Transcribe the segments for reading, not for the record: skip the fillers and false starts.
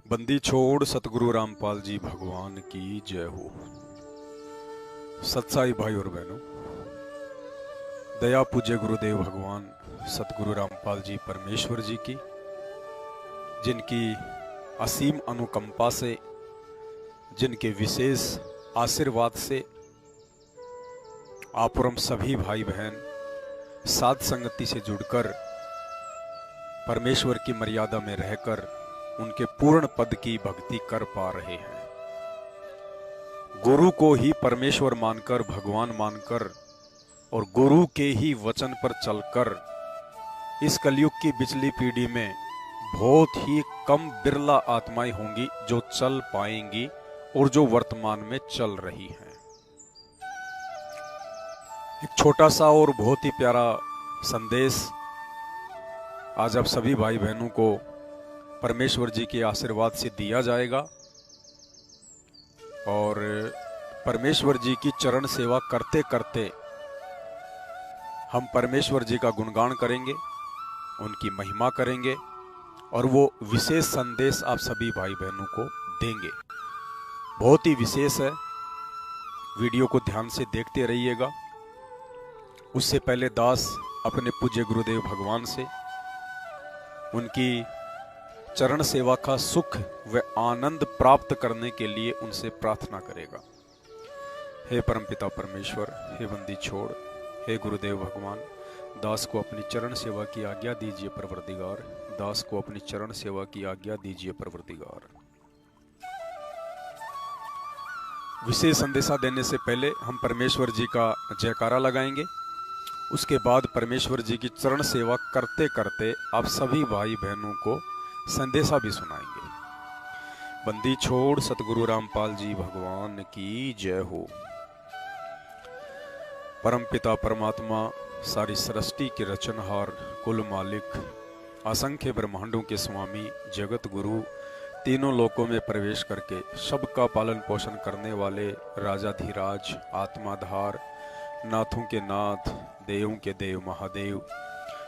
बंदी छोड़ सतगुरु रामपाल जी भगवान की जय हो। सत्साई भाई और बहनों, दया पूज्य गुरुदेव भगवान सतगुरु रामपाल जी परमेश्वर जी की, जिनकी असीम अनुकंपा से, जिनके विशेष आशीर्वाद से आप और हम सभी भाई बहन साध संगति से जुड़कर परमेश्वर की मर्यादा में रहकर उनके पूर्ण पद की भक्ति कर पा रहे हैं। गुरु को ही परमेश्वर मानकर, भगवान मानकर और गुरु के ही वचन पर चलकर इस कलयुग की पिछली पीढ़ी में बहुत ही कम बिरला आत्माएं होंगी जो चल पाएंगी और जो वर्तमान में चल रही हैं। एक छोटा सा और बहुत ही प्यारा संदेश आज आप सभी भाई बहनों को परमेश्वर जी के आशीर्वाद से दिया जाएगा और परमेश्वर जी की चरण सेवा करते करते हम परमेश्वर जी का गुणगान करेंगे, उनकी महिमा करेंगे और वो विशेष संदेश आप सभी भाई बहनों को देंगे। बहुत ही विशेष है, वीडियो को ध्यान से देखते रहिएगा। उससे पहले दास अपने पूज्य गुरुदेव भगवान से उनकी चरण सेवा का सुख व आनंद प्राप्त करने के लिए उनसे प्रार्थना करेगा। हे परमपिता परमेश्वर, हे बंदी छोड़, हे गुरुदेव भगवान, दास को अपनी चरण सेवा की आज्ञा दीजिए परवरदिगार। दास को अपनी चरण सेवा की आज्ञा दीजिए परवरदिगार। विशेष संदेशा देने से पहले हम परमेश्वर जी का जयकारा लगाएंगे। उसके बाद परमेश्वर जी की चरण सेवा करते करते आप सभी भाई बहनों को संदेशा भी सुनाएंगे। बंदी छोड़ सतगुरु रामपाल जी भगवान की जय हो। परमपिता परमात्मा, सारी सृष्टि के रचनहार, कुल मालिक, असंख्य ब्रह्मांडों के स्वामी, जगत गुरु, तीनों लोकों में प्रवेश करके सबका पालन पोषण करने वाले राजाधिराज, आत्माधार, नाथों के नाथ, देवों के देव महादेव,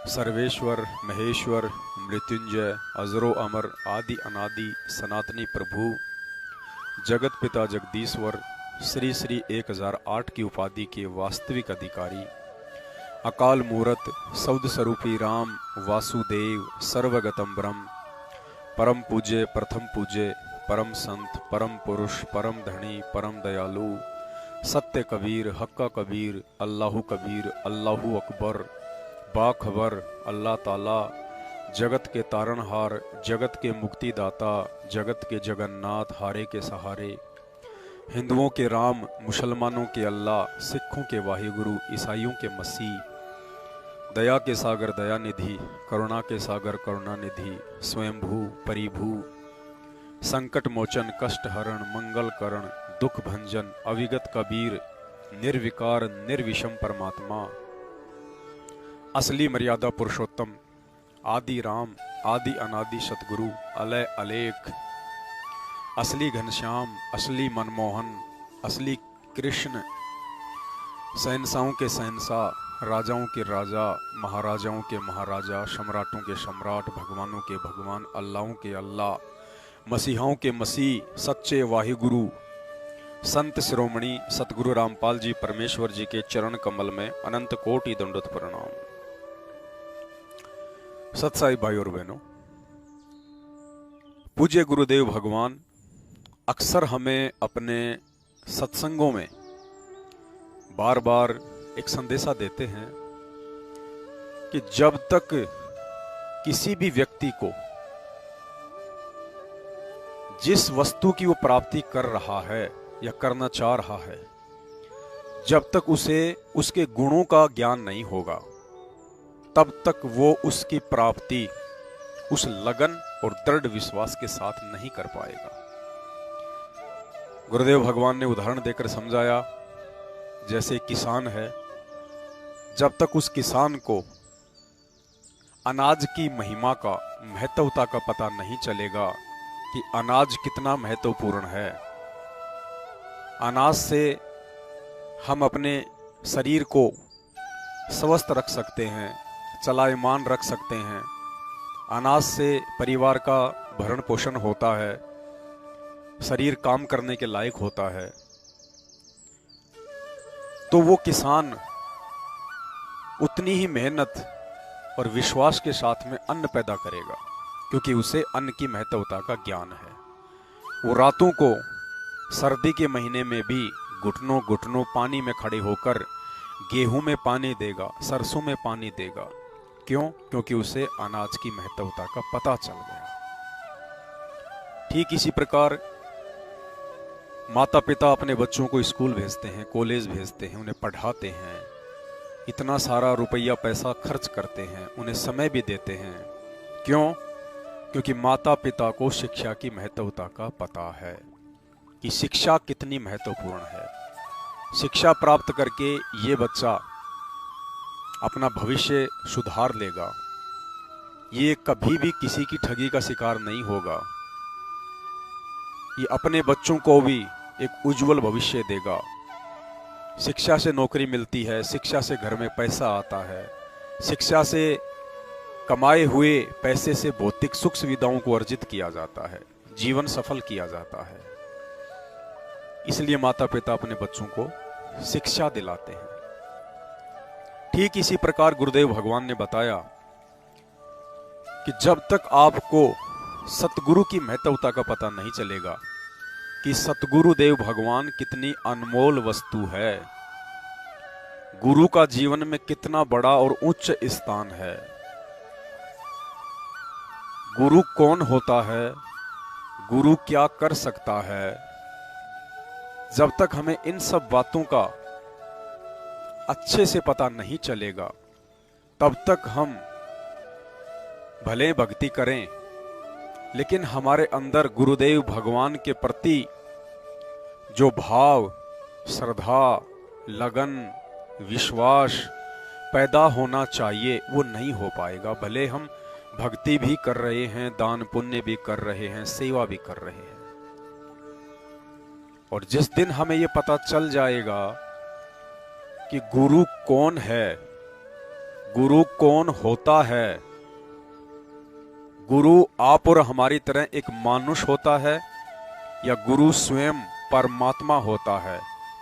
सर्वेश्वर, महेश्वर, मृत्युंजय, अजरो अमर, आदि अनादि, सनातनी प्रभु, जगत पिता जगदीश्वर, श्री श्री 1008 की उपाधि के वास्तविक अधिकारी, अकाल मूरत, सौद स्वरूपी राम वासुदेव, सर्वगतम ब्रह्म, परम पूज्य, प्रथम पूज्य, परम संत, परम पुरुष, परम धनी, परम दयालु, सत्य कबीर, हक्का कबीर, अल्लाहु कबीर, अल्लाहु अकबर, बाखबर, अल्लाह ताला, जगत के तारणहार, जगत के मुक्तिदाता, जगत के जगन्नाथ, हारे के सहारे, हिंदुओं के राम, मुसलमानों के अल्लाह, सिखों के वाहिगुरु, ईसाइयों के मसीह, दया के सागर दयानिधि, करुणा के सागर करुणानिधि, स्वयंभू परिभू, संकट मोचन, कष्ट हरण, मंगल करण, दुख भंजन, अविगत कबीर, निर्विकार निर्विषम परमात्मा, असली मर्यादा पुरुषोत्तम, आदि राम, आदि अनादि सतगुरु, अलय अलेख, असली घनश्याम, असली मनमोहन, असली कृष्ण, शहंशाहों के शहंशाह, राजाओं के राजा, महाराजाओं के महाराजा, सम्राटों के सम्राट, भगवानों के भगवान, अल्लाहों के अल्लाह, मसीहाओं के मसीह, सच्चे वाहिगुरु, संत शिरोमणि सतगुरु रामपाल जी परमेश्वर जी के चरण कमल में अनंत कोटि दंडोत प्रणाम। सत्साई भाई और बहनों, पूज्य गुरुदेव भगवान अक्सर हमें अपने सत्संगों में बार बार एक संदेशा देते हैं कि जब तक किसी भी व्यक्ति को जिस वस्तु की वो प्राप्ति कर रहा है या करना चाह रहा है, जब तक उसे उसके गुणों का ज्ञान नहीं होगा, तब तक वो उसकी प्राप्ति उस लगन और दृढ़ विश्वास के साथ नहीं कर पाएगा। गुरुदेव भगवान ने उदाहरण देकर समझाया, जैसे किसान है, जब तक उस किसान को अनाज की महिमा का, महत्वता का पता नहीं चलेगा कि अनाज कितना महत्वपूर्ण है, अनाज से हम अपने शरीर को स्वस्थ रख सकते हैं, चलायमान रख सकते हैं, अनाज से परिवार का भरण पोषण होता है, शरीर काम करने के लायक होता है, तो वो किसान उतनी ही मेहनत और विश्वास के साथ में अन्न पैदा करेगा, क्योंकि उसे अन्न की महत्वता का ज्ञान है। वो रातों को सर्दी के महीने में भी घुटनों घुटनों पानी में खड़े होकर गेहूं में पानी देगा, सरसों में पानी देगा। क्यों? क्योंकि उसे अनाज की महत्वता का पता चल गया। ठीक इसी प्रकार माता पिता अपने बच्चों को स्कूल भेजते हैं, कॉलेज भेजते हैं, उन्हें पढ़ाते हैं, इतना सारा रुपया पैसा खर्च करते हैं, उन्हें समय भी देते हैं। क्यों? क्योंकि माता पिता को शिक्षा की महत्वता का पता है कि शिक्षा कितनी महत्वपूर्ण है। शिक्षा प्राप्त करके ये बच्चा अपना भविष्य सुधार लेगा, ये कभी भी किसी की ठगी का शिकार नहीं होगा, ये अपने बच्चों को भी एक उज्जवल भविष्य देगा। शिक्षा से नौकरी मिलती है, शिक्षा से घर में पैसा आता है, शिक्षा से कमाए हुए पैसे से भौतिक सुख सुविधाओं को अर्जित किया जाता है, जीवन सफल किया जाता है। इसलिए माता पिता अपने बच्चों को शिक्षा दिलाते हैं। ठीक इसी प्रकार गुरुदेव भगवान ने बताया कि जब तक आपको सतगुरु की महत्वता का पता नहीं चलेगा कि सतगुरुदेव भगवान कितनी अनमोल वस्तु है, गुरु का जीवन में कितना बड़ा और उच्च स्थान है, गुरु कौन होता है, गुरु क्या कर सकता है, जब तक हमें इन सब बातों का अच्छे से पता नहीं चलेगा, तब तक हम भले भक्ति करें, लेकिन हमारे अंदर गुरुदेव भगवान के प्रति जो भाव, श्रद्धा, लगन, विश्वास पैदा होना चाहिए वो नहीं हो पाएगा। भले हम भक्ति भी कर रहे हैं, दान पुण्य भी कर रहे हैं, सेवा भी कर रहे हैं, और जिस दिन हमें ये पता चल जाएगा कि गुरु कौन है, गुरु कौन होता है, गुरु आप और हमारी तरह एक मानुष होता है या गुरु स्वयं परमात्मा होता है,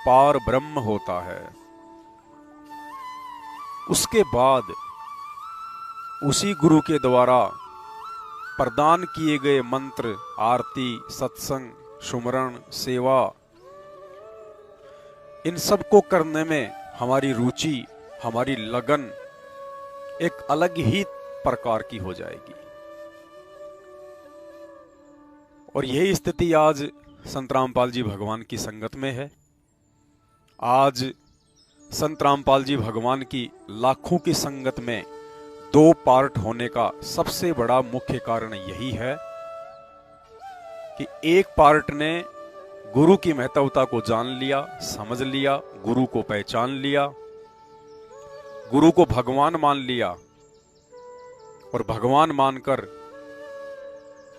पार ब्रह्म होता है, उसके बाद उसी गुरु के द्वारा प्रदान किए गए मंत्र, आरती, सत्संग, सुमरण, सेवा, इन सब को करने में हमारी रुचि, हमारी लगन एक अलग ही प्रकार की हो जाएगी। और यही स्थिति आज संत रामपाल जी भगवान की संगत में है। आज संत रामपाल जी भगवान की लाखों की संगत में दो पार्ट होने का सबसे बड़ा मुख्य कारण यही है कि एक पार्ट ने गुरु की महत्वता को जान लिया, समझ लिया, गुरु को पहचान लिया, गुरु को भगवान मान लिया, और भगवान मानकर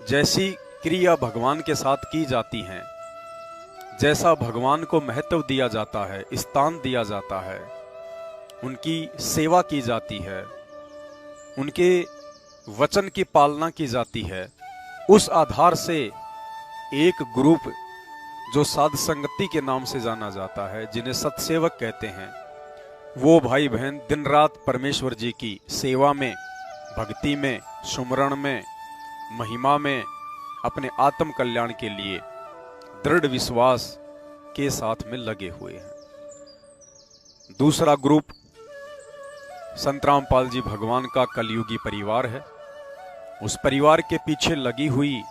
जैसी क्रिया भगवान के साथ की जाती हैं, जैसा भगवान को महत्व दिया जाता है, स्थान दिया जाता है, उनकी सेवा की जाती है, उनके वचन की पालना की जाती है, उस आधार से एक ग्रुप जो साध संगति के नाम से जाना जाता है, जिन्हें सत्सेवक कहते हैं, वो भाई बहन दिन रात परमेश्वर जी की सेवा में, भक्ति में, सुमरण में, महिमा में, अपने आत्म कल्याण के लिए दृढ़ विश्वास के साथ में लगे हुए हैं। दूसरा ग्रुप संत रामपाल जी भगवान का कलयुगी परिवार है। उस परिवार के पीछे लगी हुई,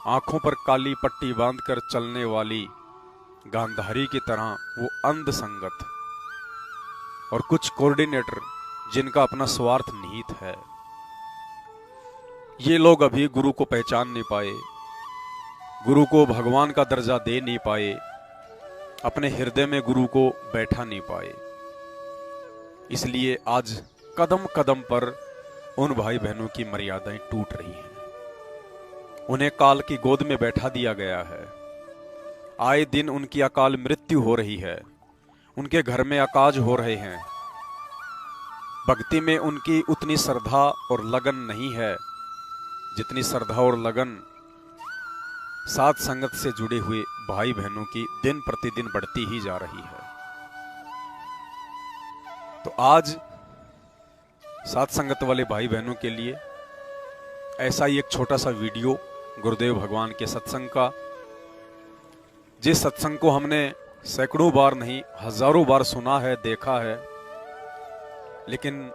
आंखों पर काली पट्टी बांधकर चलने वाली गांधारी की तरह वो अंध संगत और कुछ कोऑर्डिनेटर जिनका अपना स्वार्थ निहित है, ये लोग अभी गुरु को पहचान नहीं पाए, गुरु को भगवान का दर्जा दे नहीं पाए, अपने हृदय में गुरु को बैठा नहीं पाए। इसलिए आज कदम कदम पर उन भाई बहनों की मर्यादाएं टूट रही हैं, उन्हें काल की गोद में बैठा दिया गया है। आए दिन उनकी अकाल मृत्यु हो रही है, उनके घर में अकाज हो रहे हैं, भक्ति में उनकी उतनी श्रद्धा और लगन नहीं है जितनी श्रद्धा और लगन साध संगत से जुड़े हुए भाई बहनों की दिन प्रतिदिन बढ़ती ही जा रही है। तो आज साध संगत वाले भाई बहनों के लिए ऐसा ही एक छोटा सा वीडियो गुरुदेव भगवान के सत्संग का, जिस सत्संग को हमने सैकड़ों बार नहीं हजारों बार सुना है, देखा है, लेकिन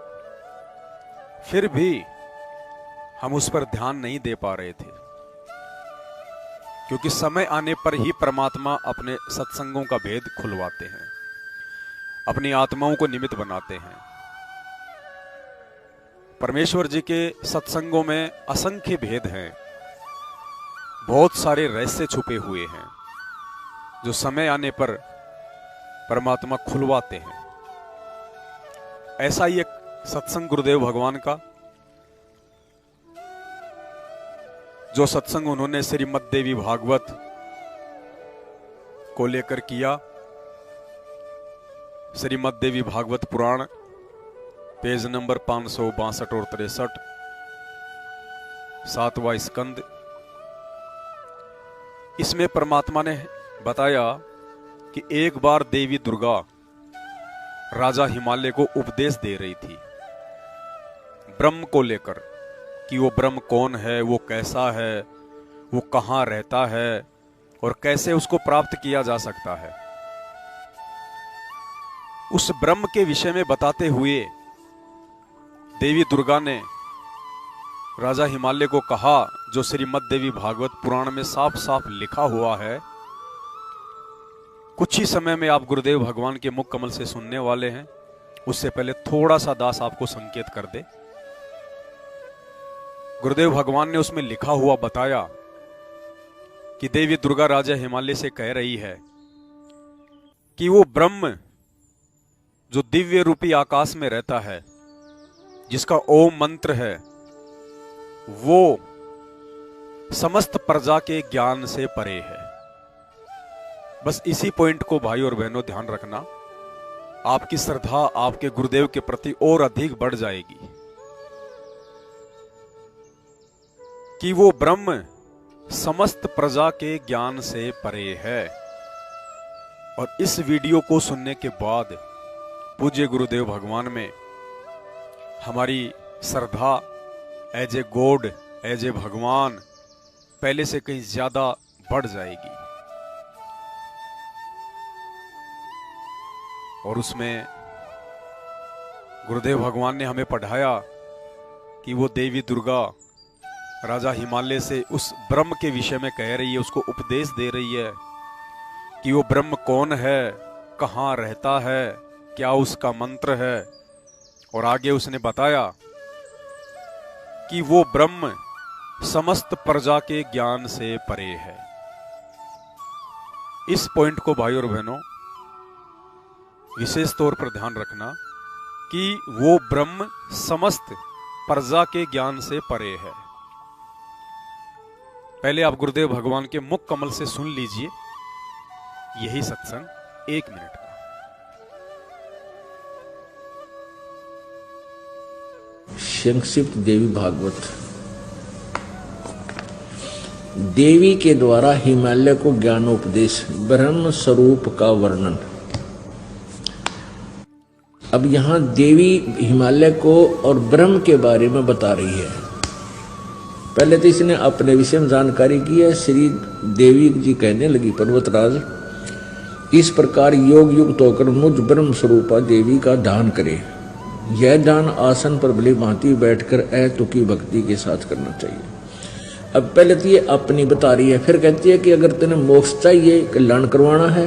फिर भी हम उस पर ध्यान नहीं दे पा रहे थे, क्योंकि समय आने पर ही परमात्मा अपने सत्संगों का भेद खुलवाते हैं, अपनी आत्माओं को निमित्त बनाते हैं। परमेश्वर जी के सत्संगों में असंख्य भेद हैं, बहुत सारे रहस्य छुपे हुए हैं जो समय आने पर परमात्मा खुलवाते हैं। ऐसा ही एक सत्संग गुरुदेव भगवान का, जो सत्संग उन्होंने श्रीमद् देवी भागवत को लेकर किया। श्रीमद् देवी भागवत पुराण पेज नंबर 562 और 63, 7वां स्कंद। इसमें परमात्मा ने बताया कि एक बार देवी दुर्गा राजा हिमालय को उपदेश दे रही थी ब्रह्म को लेकर, कि वो ब्रह्म कौन है, वो कैसा है, वो कहाँ रहता है और कैसे उसको प्राप्त किया जा सकता है। उस ब्रह्म के विषय में बताते हुए देवी दुर्गा ने राजा हिमालय को कहा, जो श्रीमद् देवी भागवत पुराण में साफ साफ लिखा हुआ है। कुछ ही समय में आप गुरुदेव भगवान के मुख कमल से सुनने वाले हैं। उससे पहले थोड़ा सा दास आपको संकेत कर दे। गुरुदेव भगवान ने उसमें लिखा हुआ बताया कि देवी दुर्गा राजा हिमालय से कह रही है कि वो ब्रह्म जो दिव्य रूपी आकाश में रहता है, जिसका ओम मंत्र है, वो समस्त प्रजा के ज्ञान से परे है। बस इसी पॉइंट को भाई और बहनों ध्यान रखना, आपकी श्रद्धा आपके गुरुदेव के प्रति और अधिक बढ़ जाएगी कि वो ब्रह्म समस्त प्रजा के ज्ञान से परे है। और इस वीडियो को सुनने के बाद पूज्य गुरुदेव भगवान में हमारी श्रद्धा as a God, as a भगवान पहले से कहीं ज्यादा बढ़ जाएगी। और उसमें गुरुदेव भगवान ने हमें पढ़ाया कि वो देवी दुर्गा राजा हिमालय से उस ब्रह्म के विषय में कह रही है, उसको उपदेश दे रही है कि वो ब्रह्म कौन है, कहाँ रहता है, क्या उसका मंत्र है। और आगे उसने बताया कि वो ब्रह्म समस्त प्रजा के ज्ञान से परे है। इस पॉइंट को भाई और बहनों विशेष तौर पर ध्यान रखना कि वो ब्रह्म समस्त प्रजा के ज्ञान से परे है। पहले आप गुरुदेव भगवान के मुख कमल से सुन लीजिए यही सत्संग 1 मिनट का। संक्षिप्त देवी भागवत। देवी के द्वारा हिमालय को ज्ञानोपदेश, ब्रह्म स्वरूप का वर्णन। अब यहां देवी हिमालय को और ब्रह्म के बारे में बता रही है। पहले तो इसने अपने विषय में जानकारी की है। श्री देवी जी कहने लगी, पर्वतराज इस प्रकार योग युक्त होकर मुझ ब्रह्म स्वरूपा देवी का ध्यान करे। यह ध्यान आसन पर भली भांति बैठकर अतुकी भक्ति के साथ करना चाहिए। अब पहले तो ये अपनी बता रही है, फिर कहती है कि अगर तेने मोक्ष चाहिए, कल्याण करवाना है,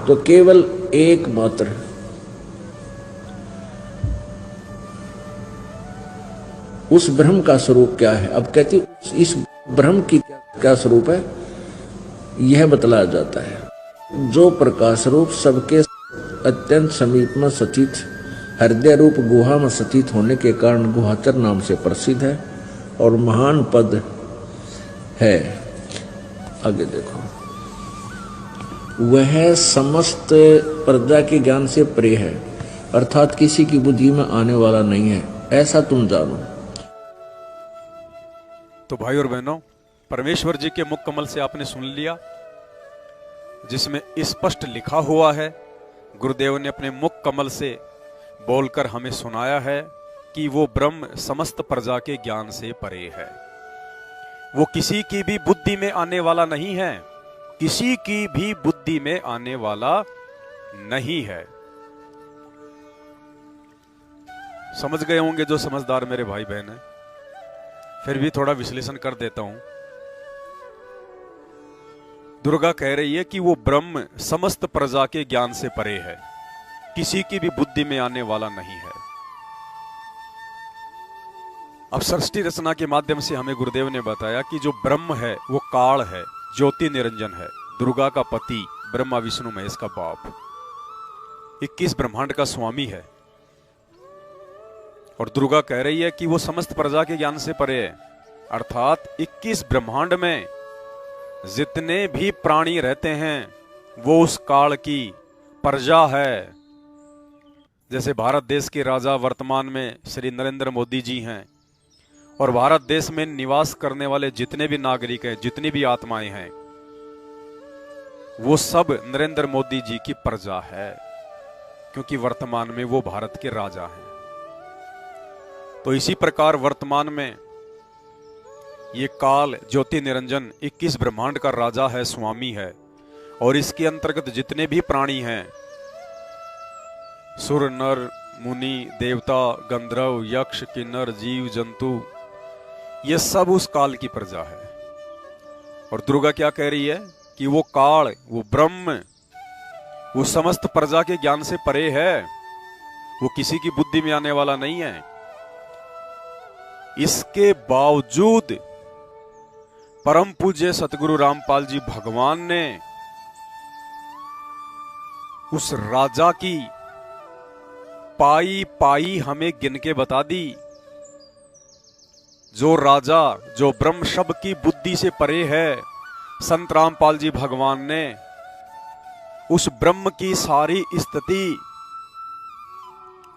तो केवल एकमात्र उस ब्रह्म का स्वरूप क्या है। अब कहती इस ब्रह्म की क्या स्वरूप है, यह बतलाया जाता है। जो प्रकाश रूप सबके अत्यंत समीप में सचित, हृदय रूप गुहा में सचित होने के कारण गुहाचर नाम से प्रसिद्ध है और महान पद है। आगे देखो, वह समस्त प्रजा के ज्ञान से परे है, अर्थात किसी की बुद्धि में आने वाला नहीं है, ऐसा तुम जानो। तो भाई और बहनों, परमेश्वर जी के मुख कमल से आपने सुन लिया, जिसमें स्पष्ट लिखा हुआ है, गुरुदेव ने अपने मुख कमल से बोलकर हमें सुनाया है कि वो ब्रह्म समस्त प्रजा के ज्ञान से परे है। वो किसी की भी बुद्धि में आने वाला नहीं है, किसी की भी बुद्धि में आने वाला नहीं है। समझ गए होंगे जो समझदार मेरे भाई बहन हैं, फिर भी थोड़ा विश्लेषण कर देता हूं। दुर्गा कह रही है कि वो ब्रह्म समस्त प्रजा के ज्ञान से परे है, किसी की भी बुद्धि में आने वाला नहीं है। अब सृष्टि रचना के माध्यम से हमें गुरुदेव ने बताया कि जो ब्रह्म है वो काल है, ज्योति निरंजन है, दुर्गा का पति, ब्रह्मा विष्णु महेश का बाप, 21 ब्रह्मांड का स्वामी है। और दुर्गा कह रही है कि वो समस्त प्रजा के ज्ञान से परे है, अर्थात 21 ब्रह्मांड में जितने भी प्राणी रहते हैं वो उस काल की प्रजा है। जैसे भारत देश के राजा वर्तमान में श्री नरेंद्र मोदी जी हैं, और भारत देश में निवास करने वाले जितने भी नागरिक हैं, जितनी भी आत्माएं हैं, वो सब नरेंद्र मोदी जी की प्रजा है, क्योंकि वर्तमान में वो भारत के राजा हैं। तो इसी प्रकार वर्तमान में ये काल ज्योति निरंजन 21 ब्रह्मांड का राजा है, स्वामी है, और इसके अंतर्गत जितने भी प्राणी हैं, सुर नर मुनि देवता गंधर्व यक्ष किन्नर जीव जंतु, ये सब उस काल की प्रजा है। और दुर्गा क्या कह रही है कि वो काल, वो ब्रह्म, वो समस्त प्रजा के ज्ञान से परे है, वो किसी की बुद्धि में आने वाला नहीं है। इसके बावजूद परम पूज्य सतगुरु रामपाल जी भगवान ने उस राजा की पाई पाई हमें गिन के बता दी। जो राजा, जो ब्रह्म शब्द की बुद्धि से परे है, संत रामपाल जी भगवान ने उस ब्रह्म की सारी स्थिति,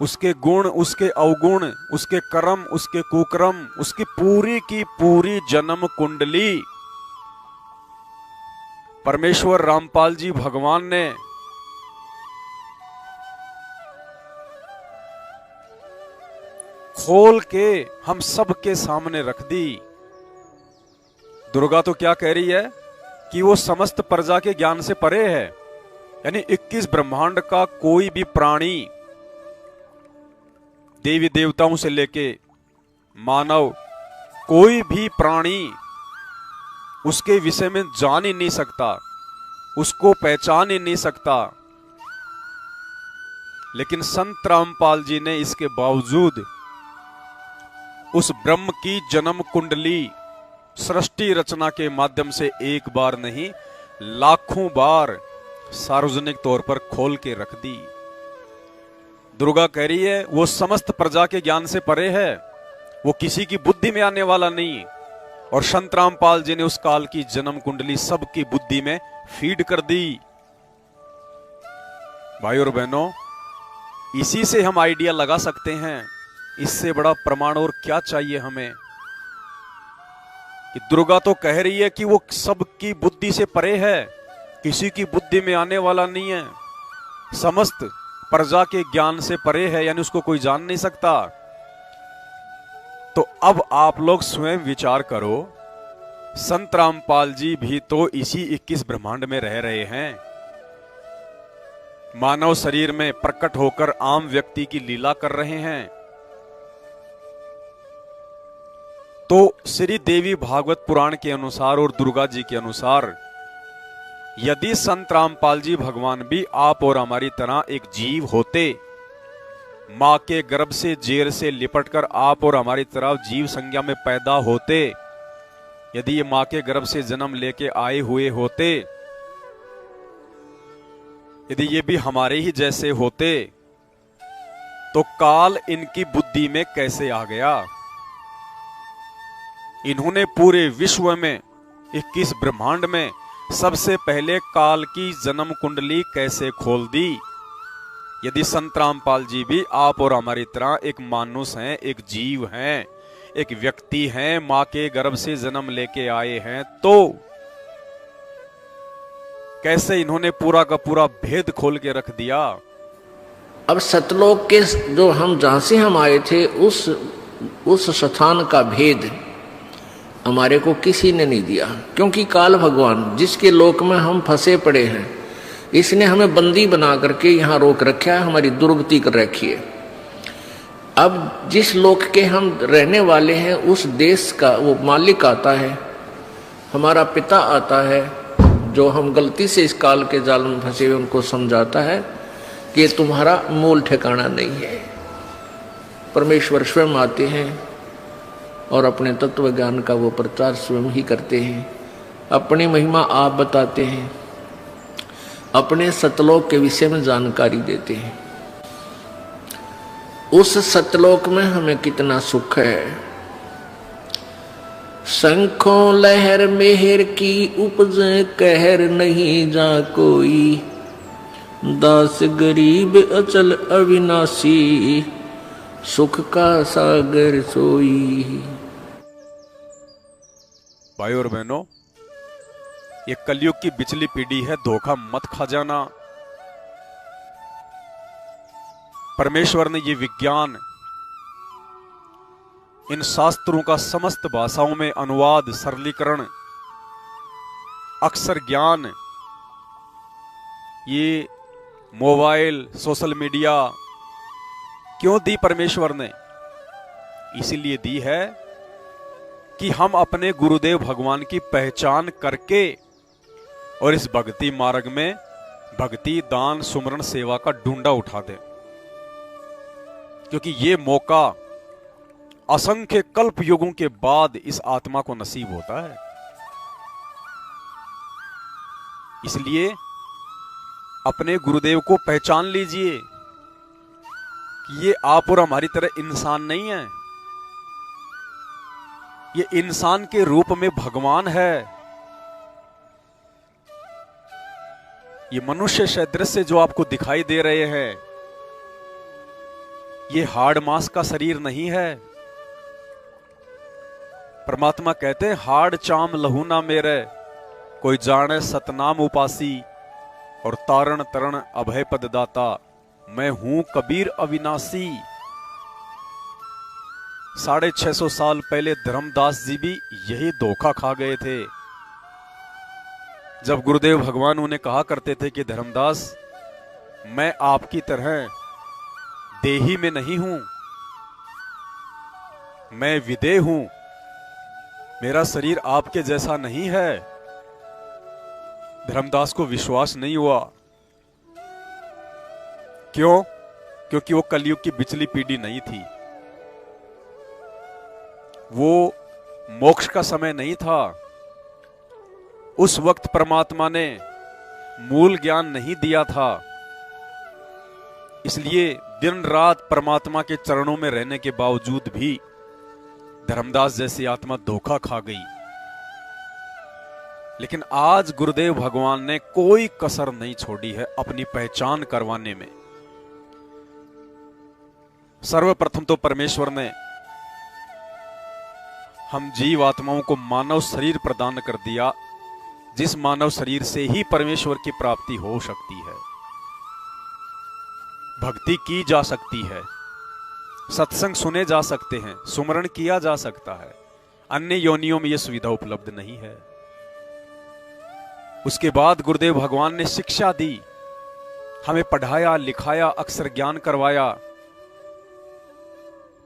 उसके गुण, उसके अवगुण, उसके कर्म, उसके कुकर्म, उसकी पूरी की पूरी जन्म कुंडली परमेश्वर रामपाल जी भगवान ने खोल के हम सबके सामने रख दी। दुर्गा तो क्या कह रही है कि वो समस्त प्रजा के ज्ञान से परे है, यानी 21 ब्रह्मांड का कोई भी प्राणी, देवी देवताओं से लेके मानव, कोई भी प्राणी उसके विषय में जान ही नहीं सकता, उसको पहचान ही नहीं सकता। लेकिन संत रामपाल जी ने इसके बावजूद उस ब्रह्म की जन्म कुंडली सृष्टि रचना के माध्यम से एक बार नहीं, लाखों बार सार्वजनिक तौर पर खोल के रख दी। दुर्गा कह रही है वो समस्त प्रजा के ज्ञान से परे है, वो किसी की बुद्धि में आने वाला नहीं। और संत रामपाल जी ने उस काल की जन्म कुंडली सबकी बुद्धि में फीड कर दी। भाई और बहनों, इसी से हम आइडिया लगा सकते हैं, इससे बड़ा प्रमाण और क्या चाहिए हमें, कि दुर्गा तो कह रही है कि वो सबकी बुद्धि से परे है, किसी की बुद्धि में आने वाला नहीं है, समस्त प्रजा के ज्ञान से परे है, यानी उसको कोई जान नहीं सकता। तो अब आप लोग स्वयं विचार करो, संत रामपाल जी भी तो इसी 21 ब्रह्मांड में रह रहे हैं, मानव शरीर में प्रकट होकर आम व्यक्ति की लीला कर रहे हैं। तो श्री देवी भागवत पुराण के अनुसार और दुर्गा जी के अनुसार, यदि संत रामपाल जी भगवान भी आप और हमारी तरह एक जीव होते, मां के गर्भ से जेर से लिपटकर आप और हमारी तरह जीव संज्ञा में पैदा होते, यदि ये मां के गर्भ से जन्म लेके आए हुए होते, यदि ये भी हमारे ही जैसे होते, तो काल इनकी बुद्धि में कैसे आ गया? इन्होंने पूरे विश्व में 21 ब्रह्मांड में सबसे पहले काल की जन्म कुंडली कैसे खोल दी? यदि संत रामपाल जी भी आप और हमारी तरह एक मानुष हैं, एक जीव हैं, एक व्यक्ति हैं, मां के गर्भ से जन्म लेके आए हैं, तो कैसे इन्होंने पूरा का पूरा भेद खोल के रख दिया। अब सतलोक के जो हम जहां से हम आए थे उस स्थान का भेद हमारे को किसी ने नहीं दिया, क्योंकि काल भगवान जिसके लोक में हम फंसे पड़े हैं, इसने हमें बंदी बना करके यहाँ रोक रखा है, हमारी दुर्गति कर रखी है। अब जिस लोक के हम रहने वाले हैं उस देश का वो मालिक आता है, हमारा पिता आता है, जो हम गलती से इस काल के जाल में फंसे हुए उनको समझाता है कि ये तुम्हारा मूल ठिकाना नहीं है। परमेश्वर स्वयं आते हैं और अपने तत्व ज्ञान का वो प्रचार स्वयं ही करते हैं, अपनी महिमा आप बताते हैं, अपने सतलोक के विषय में जानकारी देते हैं। उस सतलोक में हमें कितना सुख है। शंखों लहर मेहर की उपजे कहर नहीं जा कोई, दास गरीब अचल अविनाशी सुख का सागर सोई। भाई और बहनों, ये कलयुग की बिचली पीढ़ी है, धोखा मत खा जाना। परमेश्वर ने ये विज्ञान इन शास्त्रों का समस्त भाषाओं में अनुवाद, सरलीकरण, अक्षर ज्ञान, ये मोबाइल, सोशल मीडिया क्यों दी परमेश्वर ने? इसीलिए दी है कि हम अपने गुरुदेव भगवान की पहचान करके और इस भक्ति मार्ग में भक्ति, दान, सुमरण, सेवा का डूंडा उठा दें, क्योंकि ये मौका असंख्य कल्प युगों के बाद इस आत्मा को नसीब होता है। इसलिए अपने गुरुदेव को पहचान लीजिए कि ये आप और हमारी तरह इंसान नहीं है, ये इंसान के रूप में भगवान है। ये मनुष्य सदृश से जो आपको दिखाई दे रहे हैं, ये हाड़ मांस का शरीर नहीं है। परमात्मा कहते हैं, हाड़ चाम लहू ना मेरे, कोई जाने सतनाम उपासी, और तारण तरण अभय पद दाता, मैं हूं कबीर अविनाशी। 650 साल पहले धर्मदास जी भी यही धोखा खा गए थे। जब गुरुदेव भगवान उन्हें कहा करते थे कि धर्मदास, मैं आपकी तरह देही में नहीं हूं, मैं विदेह हूं, मेरा शरीर आपके जैसा नहीं है। धर्मदास को विश्वास नहीं हुआ। क्यों? क्योंकि वो कलयुग की बिचली पीढ़ी नहीं थी, वो मोक्ष का समय नहीं था। उस वक्त परमात्मा ने मूल ज्ञान नहीं दिया था, इसलिए दिन रात परमात्मा के चरणों में रहने के बावजूद भी धर्मदास जैसी आत्मा धोखा खा गई। लेकिन आज गुरुदेव भगवान ने कोई कसर नहीं छोड़ी है अपनी पहचान करवाने में। सर्वप्रथम तो परमेश्वर ने हम जीव आत्माओं को मानव शरीर प्रदान कर दिया, जिस मानव शरीर से ही परमेश्वर की प्राप्ति हो सकती है, भक्ति की जा सकती है, सत्संग सुने जा सकते हैं, सुमरण किया जा सकता है। अन्य योनियों में यह सुविधा उपलब्ध नहीं है। उसके बाद गुरुदेव भगवान ने शिक्षा दी, हमें पढ़ाया, लिखाया, अक्षर ज्ञान करवाया।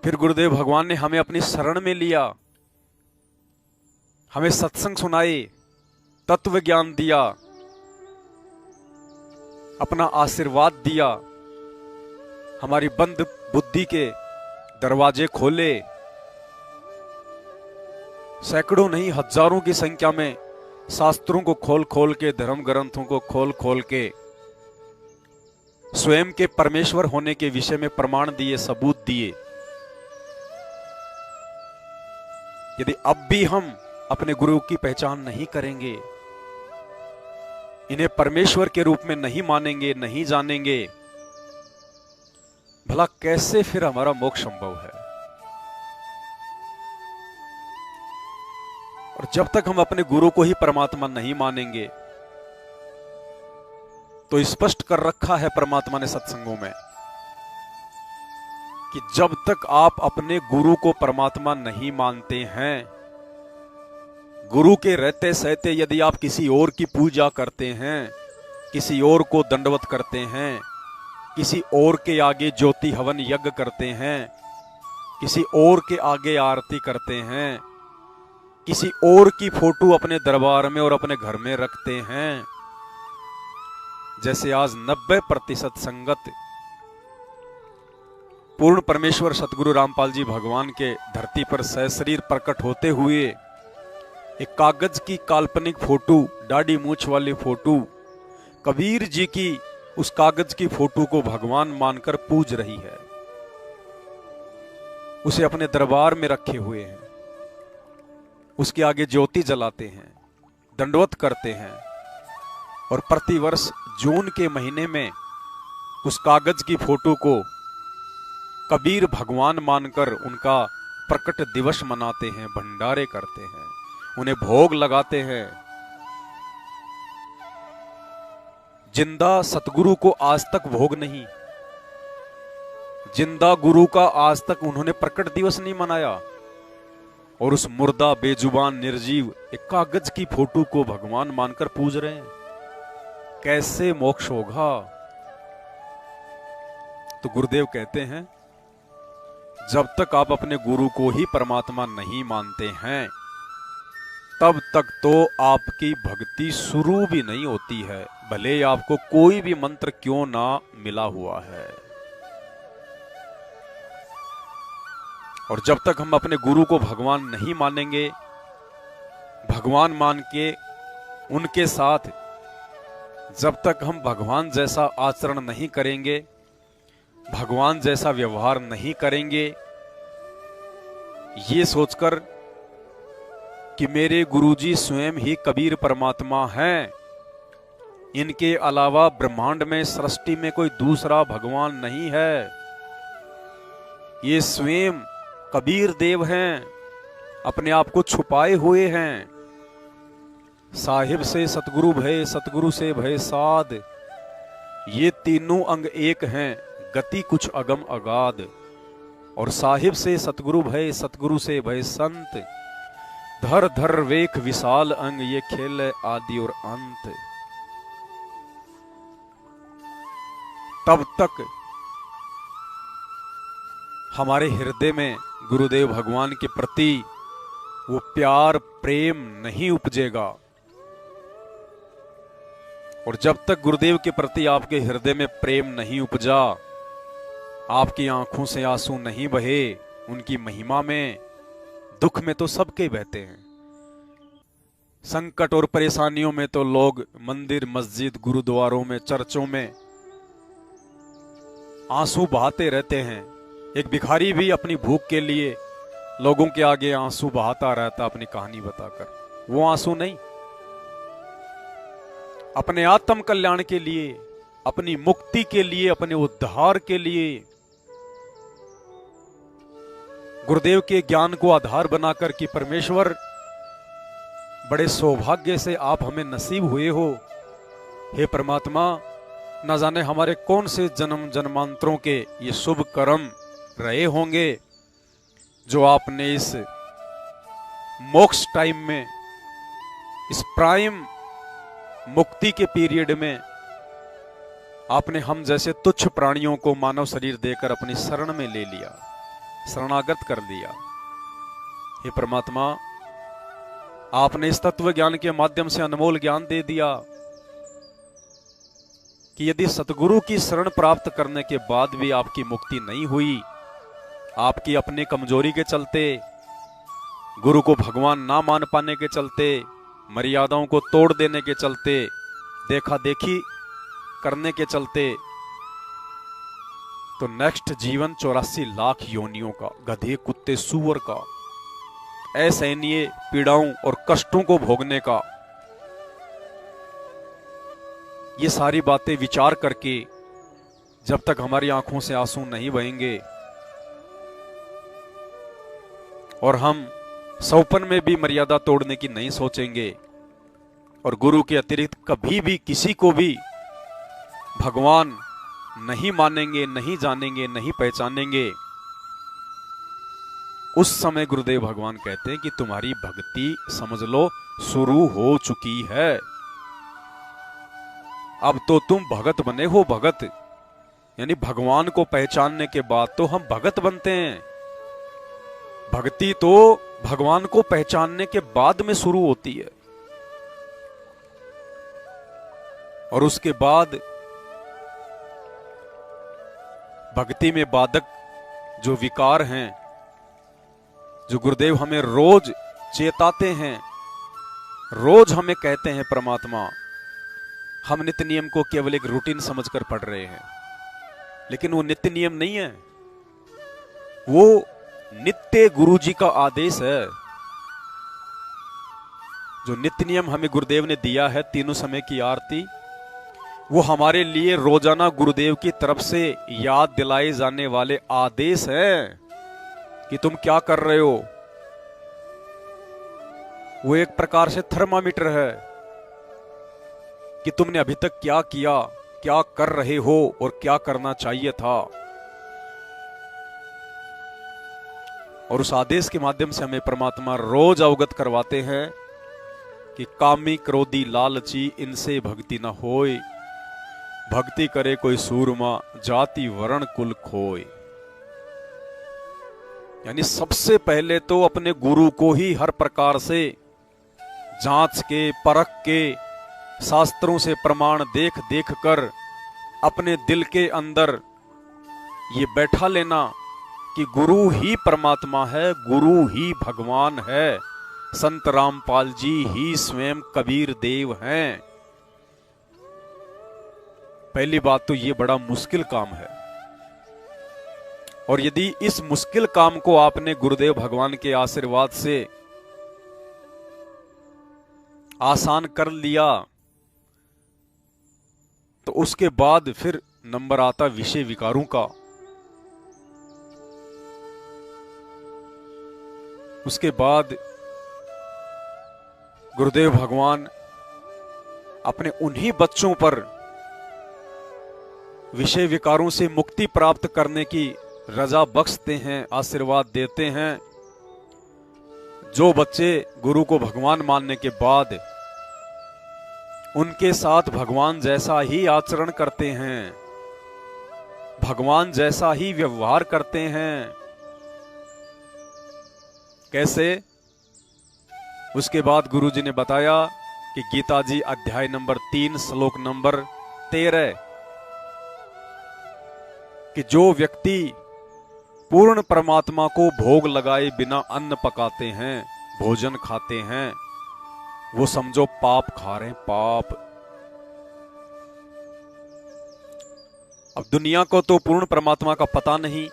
फिर गुरुदेव भगवान ने हमें अपनी शरण में लिया, हमें सत्संग सुनाए, तत्व ज्ञान दिया, अपना आशीर्वाद दिया, हमारी बंद बुद्धि के दरवाजे खोले। सैकड़ों नहीं हजारों की संख्या में शास्त्रों को खोल खोल के, धर्म ग्रंथों को खोल खोल के स्वयं के परमेश्वर होने के विषय में प्रमाण दिए, सबूत दिए। यदि अब भी हम अपने गुरु की पहचान नहीं करेंगे, इन्हें परमेश्वर के रूप में नहीं मानेंगे, नहीं जानेंगे, भला कैसे फिर हमारा मोक्ष संभव है? और जब तक हम अपने गुरु को ही परमात्मा नहीं मानेंगे, तो स्पष्ट कर रखा है परमात्मा ने सत्संगों में कि जब तक आप अपने गुरु को परमात्मा नहीं मानते हैं, गुरु के रहते सहते यदि आप किसी और की पूजा करते हैं, किसी और को दंडवत करते हैं, किसी और के आगे ज्योति हवन यज्ञ करते हैं, किसी और के आगे आरती करते हैं, किसी और की फोटो अपने दरबार में और अपने घर में रखते हैं, जैसे आज 90% संगत पूर्ण परमेश्वर सतगुरु रामपाल जी भगवान के धरती पर सहशरीर प्रकट होते हुए एक कागज की काल्पनिक फोटो, दाढ़ी मूछ वाली फोटो, कबीर जी की उस कागज की फोटो को भगवान मानकर पूज रही है, उसे अपने दरबार में रखे हुए हैं, उसके आगे ज्योति जलाते हैं, दंडवत करते हैं, और प्रतिवर्ष जून के महीने में उस कागज की फोटो को कबीर भगवान मानकर उनका प्रकट दिवस मनाते हैं, भंडारे करते हैं, उन्हें भोग लगाते हैं। जिंदा सतगुरु को आज तक भोग नहीं, जिंदा गुरु का आज तक उन्होंने प्रकट दिवस नहीं मनाया, और उस मुर्दा बेजुबान निर्जीव एक कागज की फोटो को भगवान मानकर पूज रहे हैं। कैसे मोक्ष होगा? तो गुरुदेव कहते हैं, जब तक आप अपने गुरु को ही परमात्मा नहीं मानते हैं, तब तक तो आपकी भक्ति शुरू भी नहीं होती है, भले ही आपको कोई भी मंत्र क्यों ना मिला हुआ है। और जब तक हम अपने गुरु को भगवान नहीं मानेंगे, भगवान मान के उनके साथ जब तक हम भगवान जैसा आचरण नहीं करेंगे, भगवान जैसा व्यवहार नहीं करेंगे, ये सोचकर कि मेरे गुरुजी स्वयं ही कबीर परमात्मा हैं, इनके अलावा ब्रह्मांड में सृष्टि में कोई दूसरा भगवान नहीं है, ये स्वयं कबीर देव हैं, अपने आप को छुपाए हुए हैं। साहिब से सतगुरु भय, सतगुरु से भय साध, ये तीनों अंग एक हैं, गति कुछ अगम अगाध। और साहिब से सतगुरु भय, सतगुरु से भय संत, धर धर वेख विशाल अंग, ये खेल है आदि और अंत। तब तक हमारे हृदय में गुरुदेव भगवान के प्रति वो प्यार प्रेम नहीं उपजेगा। और जब तक गुरुदेव के प्रति आपके हृदय में प्रेम नहीं उपजा, आपकी आंखों से आंसू नहीं बहे, उनकी महिमा में, दुख में तो सबके बहते हैं। संकट और परेशानियों में तो लोग मंदिर मस्जिद गुरुद्वारों में चर्चों में आंसू बहाते रहते हैं। एक भिखारी भी अपनी भूख के लिए लोगों के आगे आंसू बहाता रहता अपनी कहानी बताकर। वो आंसू नहीं, अपने आत्म कल्याण के लिए, अपनी मुक्ति के लिए, अपने उद्धार के लिए गुरुदेव के ज्ञान को आधार बनाकर कि परमेश्वर बड़े सौभाग्य से आप हमें नसीब हुए हो, हे परमात्मा, न जाने हमारे कौन से जन्म जन्मांतरों के ये शुभ कर्म रहे होंगे जो आपने इस मोक्ष टाइम में, इस प्राइम मुक्ति के पीरियड में आपने हम जैसे तुच्छ प्राणियों को मानव शरीर देकर अपनी शरण में ले लिया, शरणागत कर दिया। हे परमात्मा, आपने इस तत्व ज्ञान के माध्यम से अनमोल ज्ञान दे दिया कि यदि सतगुरु की शरण प्राप्त करने के बाद भी आपकी मुक्ति नहीं हुई, आपकी अपनी कमजोरी के चलते, गुरु को भगवान ना मान पाने के चलते, मर्यादाओं को तोड़ देने के चलते, देखा देखी करने के चलते, तो नेक्स्ट जीवन 84 लाख योनियों का, गधे कुत्ते सूअर का, असहनीय पीड़ाओं और कष्टों को भोगने का। ये सारी बातें विचार करके जब तक हमारी आंखों से आंसू नहीं बहेंगे और हम सौपन में भी मर्यादा तोड़ने की नहीं सोचेंगे और गुरु के अतिरिक्त कभी भी किसी को भी भगवान नहीं मानेंगे, नहीं जानेंगे, नहीं पहचानेंगे, उस समय गुरुदेव भगवान कहते हैं कि तुम्हारी भक्ति समझ लो शुरू हो चुकी है। अब तो तुम भगत बने हो। भगत यानी भगवान को पहचानने के बाद तो हम भगत बनते हैं। भक्ति तो भगवान को पहचानने के बाद में शुरू होती है और उसके बाद भक्ति में बाधक जो विकार हैं, जो गुरुदेव हमें रोज चेताते हैं, रोज हमें कहते हैं परमात्मा, हम नित्य नियम को केवल एक रूटीन समझकर पढ़ रहे हैं, लेकिन वो नित्य नियम नहीं है, वो नित्य गुरु जी का आदेश है। जो नित्य नियम हमें गुरुदेव ने दिया है, तीनों समय की आरती, वो हमारे लिए रोजाना गुरुदेव की तरफ से याद दिलाए जाने वाले आदेश है कि तुम क्या कर रहे हो। वो एक प्रकार से थर्मामीटर है कि तुमने अभी तक क्या किया, क्या कर रहे हो और क्या करना चाहिए था। और उस आदेश के माध्यम से हमें परमात्मा रोज अवगत करवाते हैं कि कामी क्रोधी लालची इनसे भक्ति न होए, भक्ति करे कोई सूरमा जाति वर्ण कुल खोए। यानी सबसे पहले तो अपने गुरु को ही हर प्रकार से जांच के, परख के, शास्त्रों से प्रमाण देख देख कर अपने दिल के अंदर ये बैठा लेना कि गुरु ही परमात्मा है, गुरु ही भगवान है, संत रामपाल जी ही स्वयं कबीर देव हैं। पहली बात तो ये बड़ा मुश्किल काम है और यदि इस मुश्किल काम को आपने गुरुदेव भगवान के आशीर्वाद से आसान कर लिया तो उसके बाद फिर नंबर आता विषय विकारों का। उसके बाद गुरुदेव भगवान अपने उन्हीं बच्चों पर विषय विकारों से मुक्ति प्राप्त करने की रजा बख्शते हैं, आशीर्वाद देते हैं। जो बच्चे गुरु को भगवान मानने के बाद उनके साथ भगवान जैसा ही आचरण करते हैं, भगवान जैसा ही व्यवहार करते हैं। कैसे? उसके बाद गुरु जी ने बताया कि गीता जी अध्याय नंबर 3 श्लोक नंबर 13 कि जो व्यक्ति पूर्ण परमात्मा को भोग लगाए बिना अन्न पकाते हैं, भोजन खाते हैं, वो समझो पाप खा रहे हैं, पाप। अब दुनिया को तो पूर्ण परमात्मा का पता नहीं,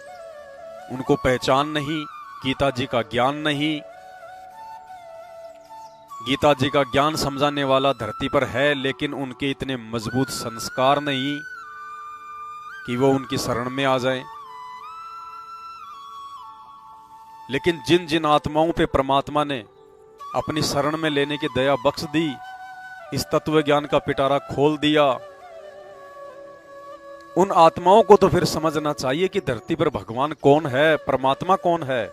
उनको पहचान नहीं, गीता जी का ज्ञान नहीं। गीता जी का ज्ञान समझाने वाला धरती पर है, लेकिन उनके इतने मजबूत संस्कार नहीं कि वो उनकी शरण में आ जाएं। लेकिन जिन जिन आत्माओं पे परमात्मा ने अपनी शरण में लेने की दया बख्श दी, इस तत्व ज्ञान का पिटारा खोल दिया, उन आत्माओं को तो फिर समझना चाहिए कि धरती पर भगवान कौन है, परमात्मा कौन है।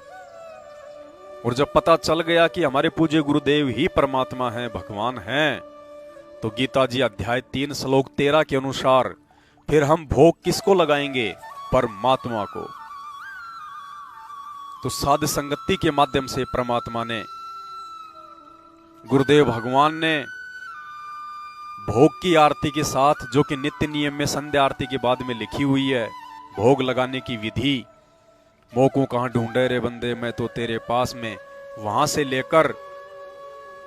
और जब पता चल गया कि हमारे पूज्य गुरुदेव ही परमात्मा हैं, भगवान हैं, तो गीता जी अध्याय 3 श्लोक 13 के अनुसार फिर हम भोग किसको लगाएंगे? परमात्मा को। तो साध संगति के माध्यम से परमात्मा ने, गुरुदेव भगवान ने भोग की आरती के साथ, जो कि नित्य नियम में संध्या आरती के बाद में लिखी हुई है, भोग लगाने की विधि, मोको कहां ढूंढे रे बंदे मैं तो तेरे पास में, वहां से लेकर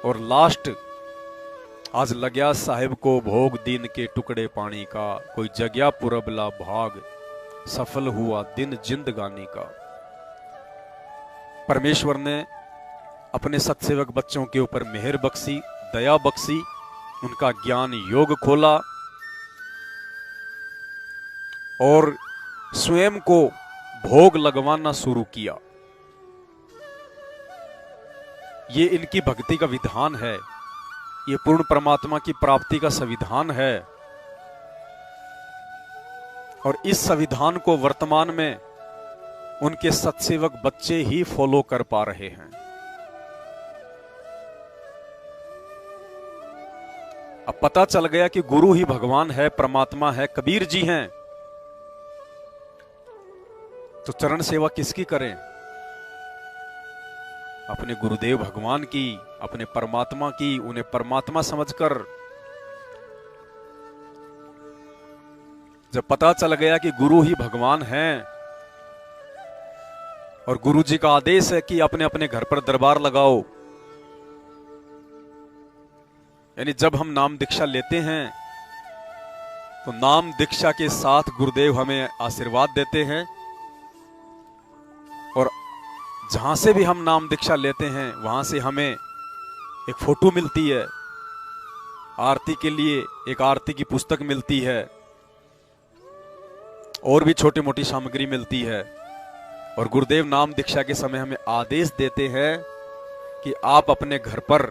और लास्ट आज लग्या साहिब को भोग दीन के टुकड़े पानी का, कोई जग्या पुरबला भाग, सफल हुआ दिन जिंदगानी का। परमेश्वर ने अपने सत्सेवक बच्चों के ऊपर मेहर बख्शी, दया बख्शी, उनका ज्ञान योग खोला और स्वयं को भोग लगवाना शुरू किया। ये इनकी भक्ति का विधान है, ये पूर्ण परमात्मा की प्राप्ति का संविधान है। और इस संविधान को वर्तमान में उनके सत्सेवक बच्चे ही फॉलो कर पा रहे हैं। अब पता चल गया कि गुरु ही भगवान है, परमात्मा है, कबीर जी हैं, तो चरण सेवा किसकी करें? अपने गुरुदेव भगवान की, अपने परमात्मा की। उन्हें परमात्मा समझकर जब पता चल गया कि गुरु ही भगवान हैं और गुरु जी का आदेश है कि अपने अपने घर पर दरबार लगाओ, यानी जब हम नाम दीक्षा लेते हैं तो नाम दीक्षा के साथ गुरुदेव हमें आशीर्वाद देते हैं। और जहां से भी हम नाम दीक्षा लेते हैं वहां से हमें एक फोटो मिलती है, आरती के लिए एक आरती की पुस्तक मिलती है, और भी छोटी मोटी सामग्री मिलती है। और गुरुदेव नाम दीक्षा के समय हमें आदेश देते हैं कि आप अपने घर पर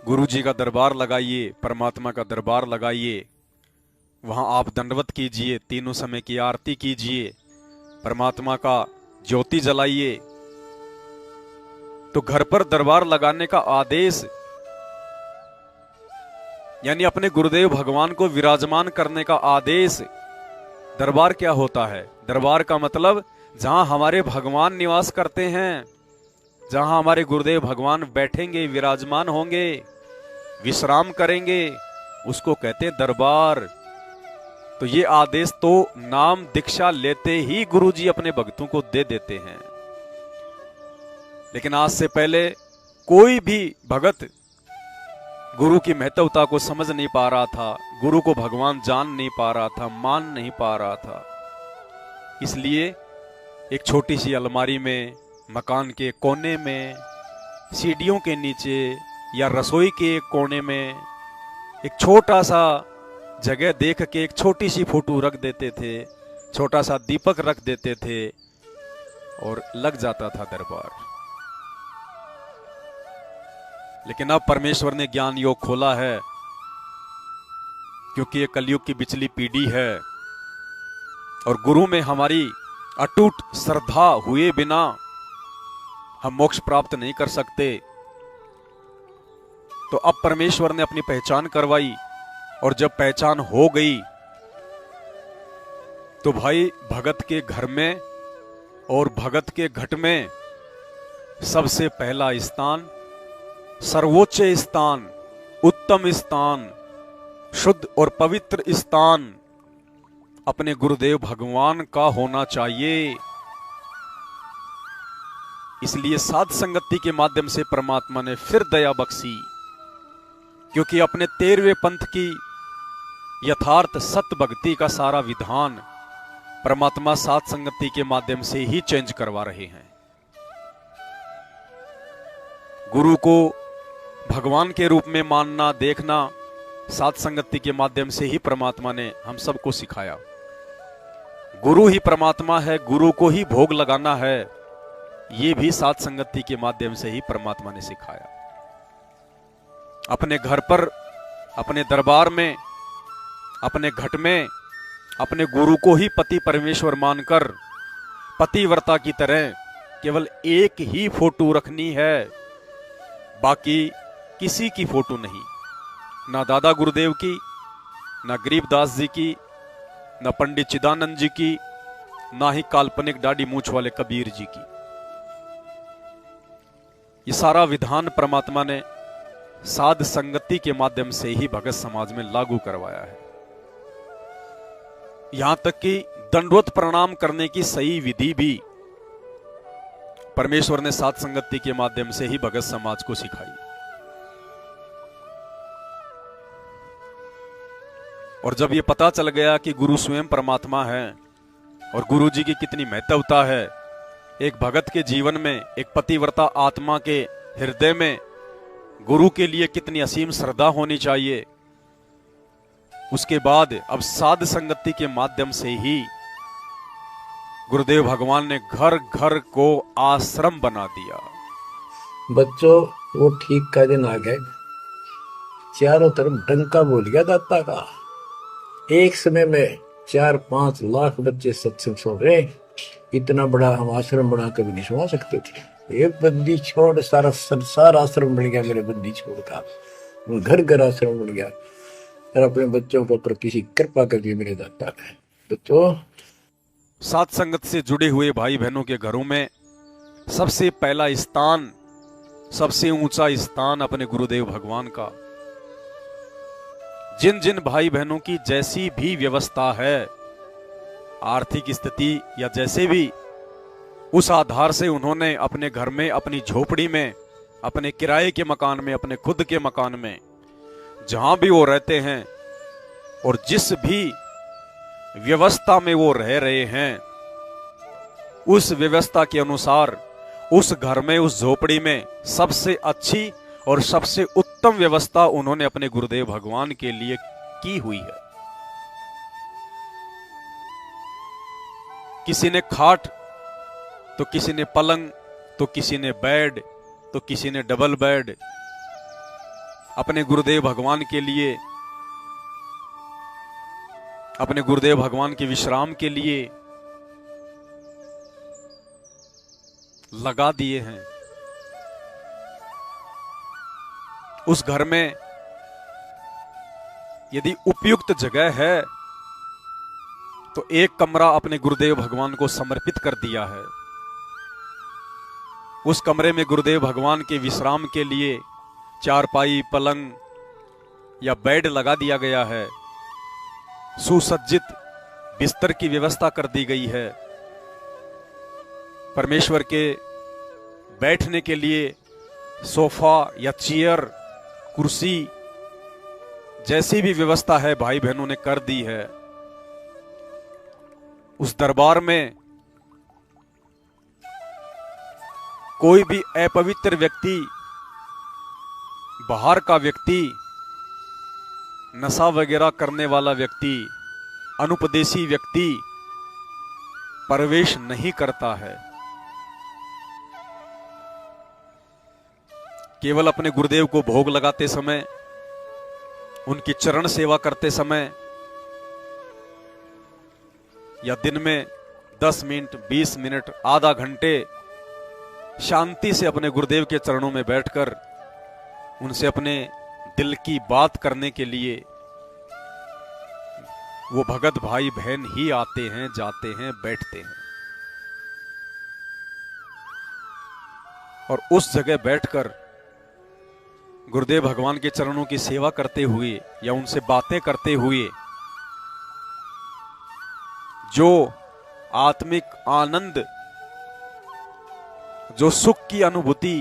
गुरु जी का दरबार लगाइए, परमात्मा का दरबार लगाइए, वहां आप दंडवत कीजिए, तीनों समय की आरती कीजिए, परमात्मा का ज्योति जलाइए। तो घर पर दरबार लगाने का आदेश यानी अपने गुरुदेव भगवान को विराजमान करने का आदेश। दरबार क्या होता है? दरबार का मतलब जहां हमारे भगवान निवास करते हैं, जहां हमारे गुरुदेव भगवान बैठेंगे, विराजमान होंगे, विश्राम करेंगे, उसको कहते हैं दरबार। तो ये आदेश तो नाम दीक्षा लेते ही गुरुजी अपने भक्तों को दे देते हैं। लेकिन आज से पहले कोई भी भगत गुरु की महत्वता को समझ नहीं पा रहा था, गुरु को भगवान जान नहीं पा रहा था, मान नहीं पा रहा था। इसलिए एक छोटी सी अलमारी में, मकान के कोने में, सीढ़ियों के नीचे या रसोई के एक कोने में एक छोटा सा जगह देख के एक छोटी सी फोटो रख देते थे, छोटा सा दीपक रख देते थे और लग जाता था दरबार। लेकिन अब परमेश्वर ने ज्ञान योग खोला है, क्योंकि ये कलयुग की बिचली पीढ़ी है और गुरु में हमारी अटूट श्रद्धा हुए बिना हम मोक्ष प्राप्त नहीं कर सकते। तो अब परमेश्वर ने अपनी पहचान करवाई, और जब पहचान हो गई तो भाई भगत के घर में और भगत के घट में सबसे पहला स्थान, सर्वोच्च स्थान, उत्तम स्थान, शुद्ध और पवित्र स्थान अपने गुरुदेव भगवान का होना चाहिए। इसलिए साध संगति के माध्यम से परमात्मा ने फिर दया बख्शी, क्योंकि अपने 13वें पंथ की यथार्थ सत्य भक्ति का सारा विधान परमात्मा साध संगति के माध्यम से ही चेंज करवा रहे हैं। गुरु को भगवान के रूप में मानना, देखना साध संगति के माध्यम से ही परमात्मा ने हम सबको सिखाया। गुरु ही परमात्मा है, गुरु को ही भोग लगाना है, ये भी साध संगति के माध्यम से ही परमात्मा ने सिखाया। अपने घर पर, अपने दरबार में, अपने घट में अपने गुरु को ही पति परमेश्वर मानकर पतिव्रता की तरह केवल एक ही फोटो रखनी है, बाकी किसी की फोटो नहीं, ना दादा गुरुदेव की, ना गरीबदास जी की, ना पंडित चिदानंद जी की, ना ही काल्पनिक दाढ़ी मूछ वाले कबीर जी की। ये सारा विधान परमात्मा ने साध संगति के माध्यम से ही भगत समाज में लागू करवाया है। यहां तक कि दंडवत प्रणाम करने की सही विधि भी परमेश्वर ने साध संगति के माध्यम से ही भगत समाज को सिखाई। और जब ये पता चल गया कि गुरु स्वयं परमात्मा है और गुरु जी की कितनी महत्वता है, एक भगत के जीवन में, एक पतिव्रता आत्मा के हृदय में गुरु के लिए कितनी असीम श्रद्धा होनी चाहिए, उसके बाद अब साध संगति के माध्यम से ही गुरुदेव भगवान ने घर घर को आश्रम बना दिया। बच्चों वो ठीक का दिन आ गए, चारों तरफ डंका बोल गया दाता का। एक समय में 4-5 लाख बच्चे सत्संग सुन रहे। इतना बड़ा हम आश्रम बना कर भी नहीं सुना सकते थे। एक बंदी छोड़ सारा संसार आश्रम बन गया मेरे बंदी छोड़ का, घर घर आश्रम बन गया। और अपने बच्चों के ऊपर किसी कृपा कर दी मेरे दाता ने। बच्चों सात संगत से जुड़े हुए भाई बहनों के घरों में सबसे पहला स्थान, सबसे ऊंचा स्थान अपने गुरुदेव भगवान का। जिन जिन भाई बहनों की जैसी भी व्यवस्था है, आर्थिक स्थिति या जैसे भी, उस आधार से उन्होंने अपने घर में, अपनी झोपड़ी में, अपने किराए के मकान में, अपने खुद के मकान में, जहां भी वो रहते हैं और जिस भी व्यवस्था में वो रह रहे हैं, उस व्यवस्था के अनुसार उस घर में, उस झोपड़ी में सबसे अच्छी और सबसे उत्तम व्यवस्था उन्होंने अपने गुरुदेव भगवान के लिए की हुई है। किसी ने खाट, तो किसी ने पलंग, तो किसी ने बेड, तो किसी ने डबल बेड अपने गुरुदेव भगवान के लिए, अपने गुरुदेव भगवान के विश्राम के लिए लगा दिए हैं। उस घर में यदि उपयुक्त जगह है तो एक कमरा अपने गुरुदेव भगवान को समर्पित कर दिया है। उस कमरे में गुरुदेव भगवान के विश्राम के लिए चारपाई, पलंग या बेड लगा दिया गया है। सुसज्जित बिस्तर की व्यवस्था कर दी गई है। परमेश्वर के बैठने के लिए सोफा या चेयर, कुर्सी जैसी भी व्यवस्था है भाई बहनों ने कर दी है। उस दरबार में कोई भी अपवित्र व्यक्ति, बाहर का व्यक्ति, नशा वगैरह करने वाला व्यक्ति, अनुपदेशी व्यक्ति प्रवेश नहीं करता है। केवल अपने गुरुदेव को भोग लगाते समय, उनकी चरण सेवा करते समय या दिन में 10 मिनट, 20 मिनट, आधा घंटे शांति से अपने गुरुदेव के चरणों में बैठकर उनसे अपने दिल की बात करने के लिए वो भगत भाई बहन ही आते हैं, जाते हैं, बैठते हैं। और उस जगह बैठकर गुरुदेव भगवान के चरणों की सेवा करते हुए या उनसे बातें करते हुए जो आत्मिक आनंद, जो सुख की अनुभूति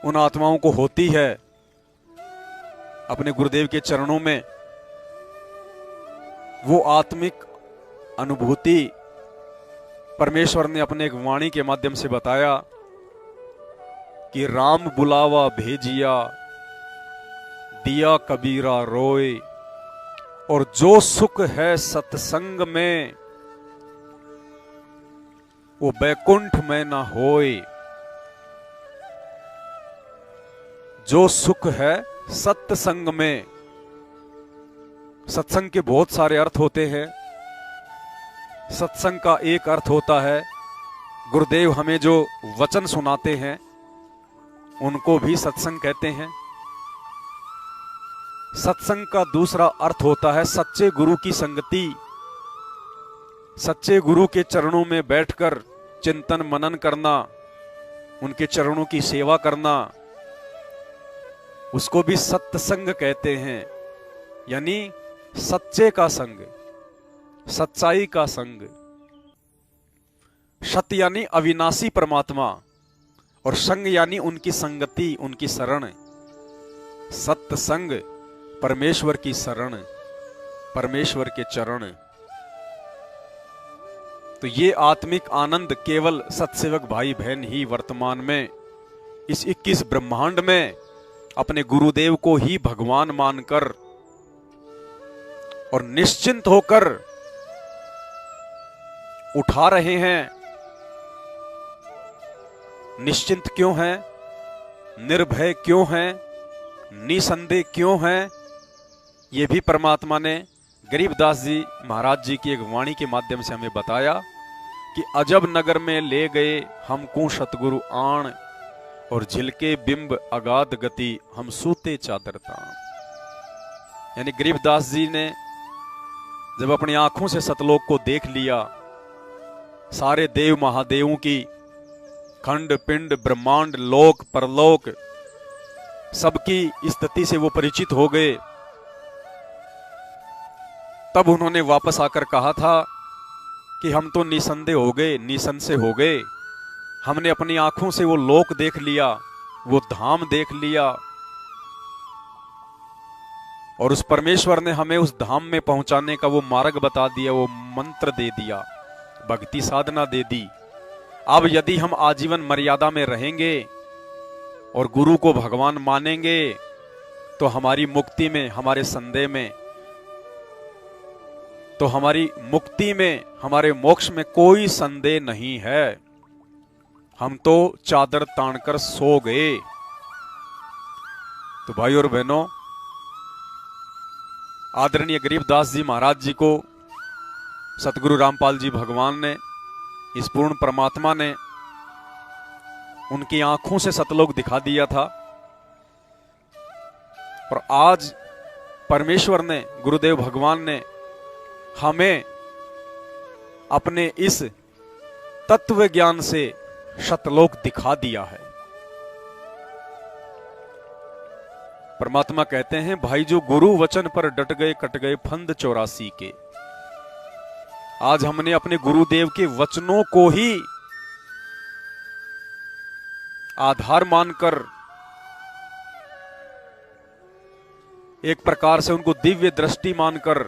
उन आत्माओं को होती है अपने गुरुदेव के चरणों में, वो आत्मिक अनुभूति परमेश्वर ने अपने एक वाणी के माध्यम से बताया कि राम बुलावा भेजिया, दिया कबीरा रोए, और जो सुख है सत्संग में वो बैकुंठ में ना होए। जो सुख है सत्संग में। सत्संग के बहुत सारे अर्थ होते हैं। सत्संग का एक अर्थ होता है गुरुदेव हमें जो वचन सुनाते हैं उनको भी सत्संग कहते हैं। सत्संग का दूसरा अर्थ होता है सच्चे गुरु की संगति। सच्चे गुरु के चरणों में बैठकर चिंतन मनन करना, उनके चरणों की सेवा करना, उसको भी सत्संग कहते हैं। यानी सच्चे का संग, सच्चाई का संग। सत्य यानी अविनाशी परमात्मा और संग यानी उनकी संगति, उनकी शरण। सत्संग परमेश्वर की शरण, परमेश्वर के चरण। तो ये आत्मिक आनंद केवल सत्सेवक भाई बहन ही वर्तमान में इस 21 ब्रह्मांड में अपने गुरुदेव को ही भगवान मानकर और निश्चिंत होकर उठा रहे हैं। निश्चिंत क्यों हैं? निर्भय क्यों हैं, निसंदेह क्यों हैं, ये भी परमात्मा ने गरीबदास जी महाराज जी की एक वाणी के माध्यम से हमें बताया कि अजब नगर में ले गए हमको सतगुरु आण, और झिलके बिंब अगाध गति हम सूते चादर तान। यानी गरीबदास जी ने जब अपनी आंखों से सतलोक को देख लिया, सारे देव महादेवों की खंड पिंड ब्रह्मांड लोक परलोक सबकी स्थिति से वो परिचित हो गए, तब उन्होंने वापस आकर कहा था कि हम तो निसंदेह हो गए, निसंशय हो गए। हमने अपनी आंखों से वो लोक देख लिया, वो धाम देख लिया, और उस परमेश्वर ने हमें उस धाम में पहुंचाने का वो मार्ग बता दिया, वो मंत्र दे दिया, भक्ति साधना दे दी। अब यदि हम आजीवन मर्यादा में रहेंगे और गुरु को भगवान मानेंगे तो हमारी मुक्ति में, हमारे संदेह में, तो हमारी मुक्ति में, हमारे मोक्ष में कोई संदेह नहीं है। हम तो चादर तानकर सो गए। तो भाई और बहनों, आदरणीय गरीबदास जी महाराज जी को सतगुरु रामपाल जी भगवान ने, इस पूर्ण परमात्मा ने उनकी आंखों से सतलोक दिखा दिया था, और आज परमेश्वर ने, गुरुदेव भगवान ने हमें अपने इस तत्व ज्ञान से सतलोक दिखा दिया है। परमात्मा कहते हैं, भाई जो गुरु वचन पर डट गए कट गए फंद 84 के। आज हमने अपने गुरुदेव के वचनों को ही आधार मानकर एक प्रकार से उनको दिव्य दृष्टि मानकर,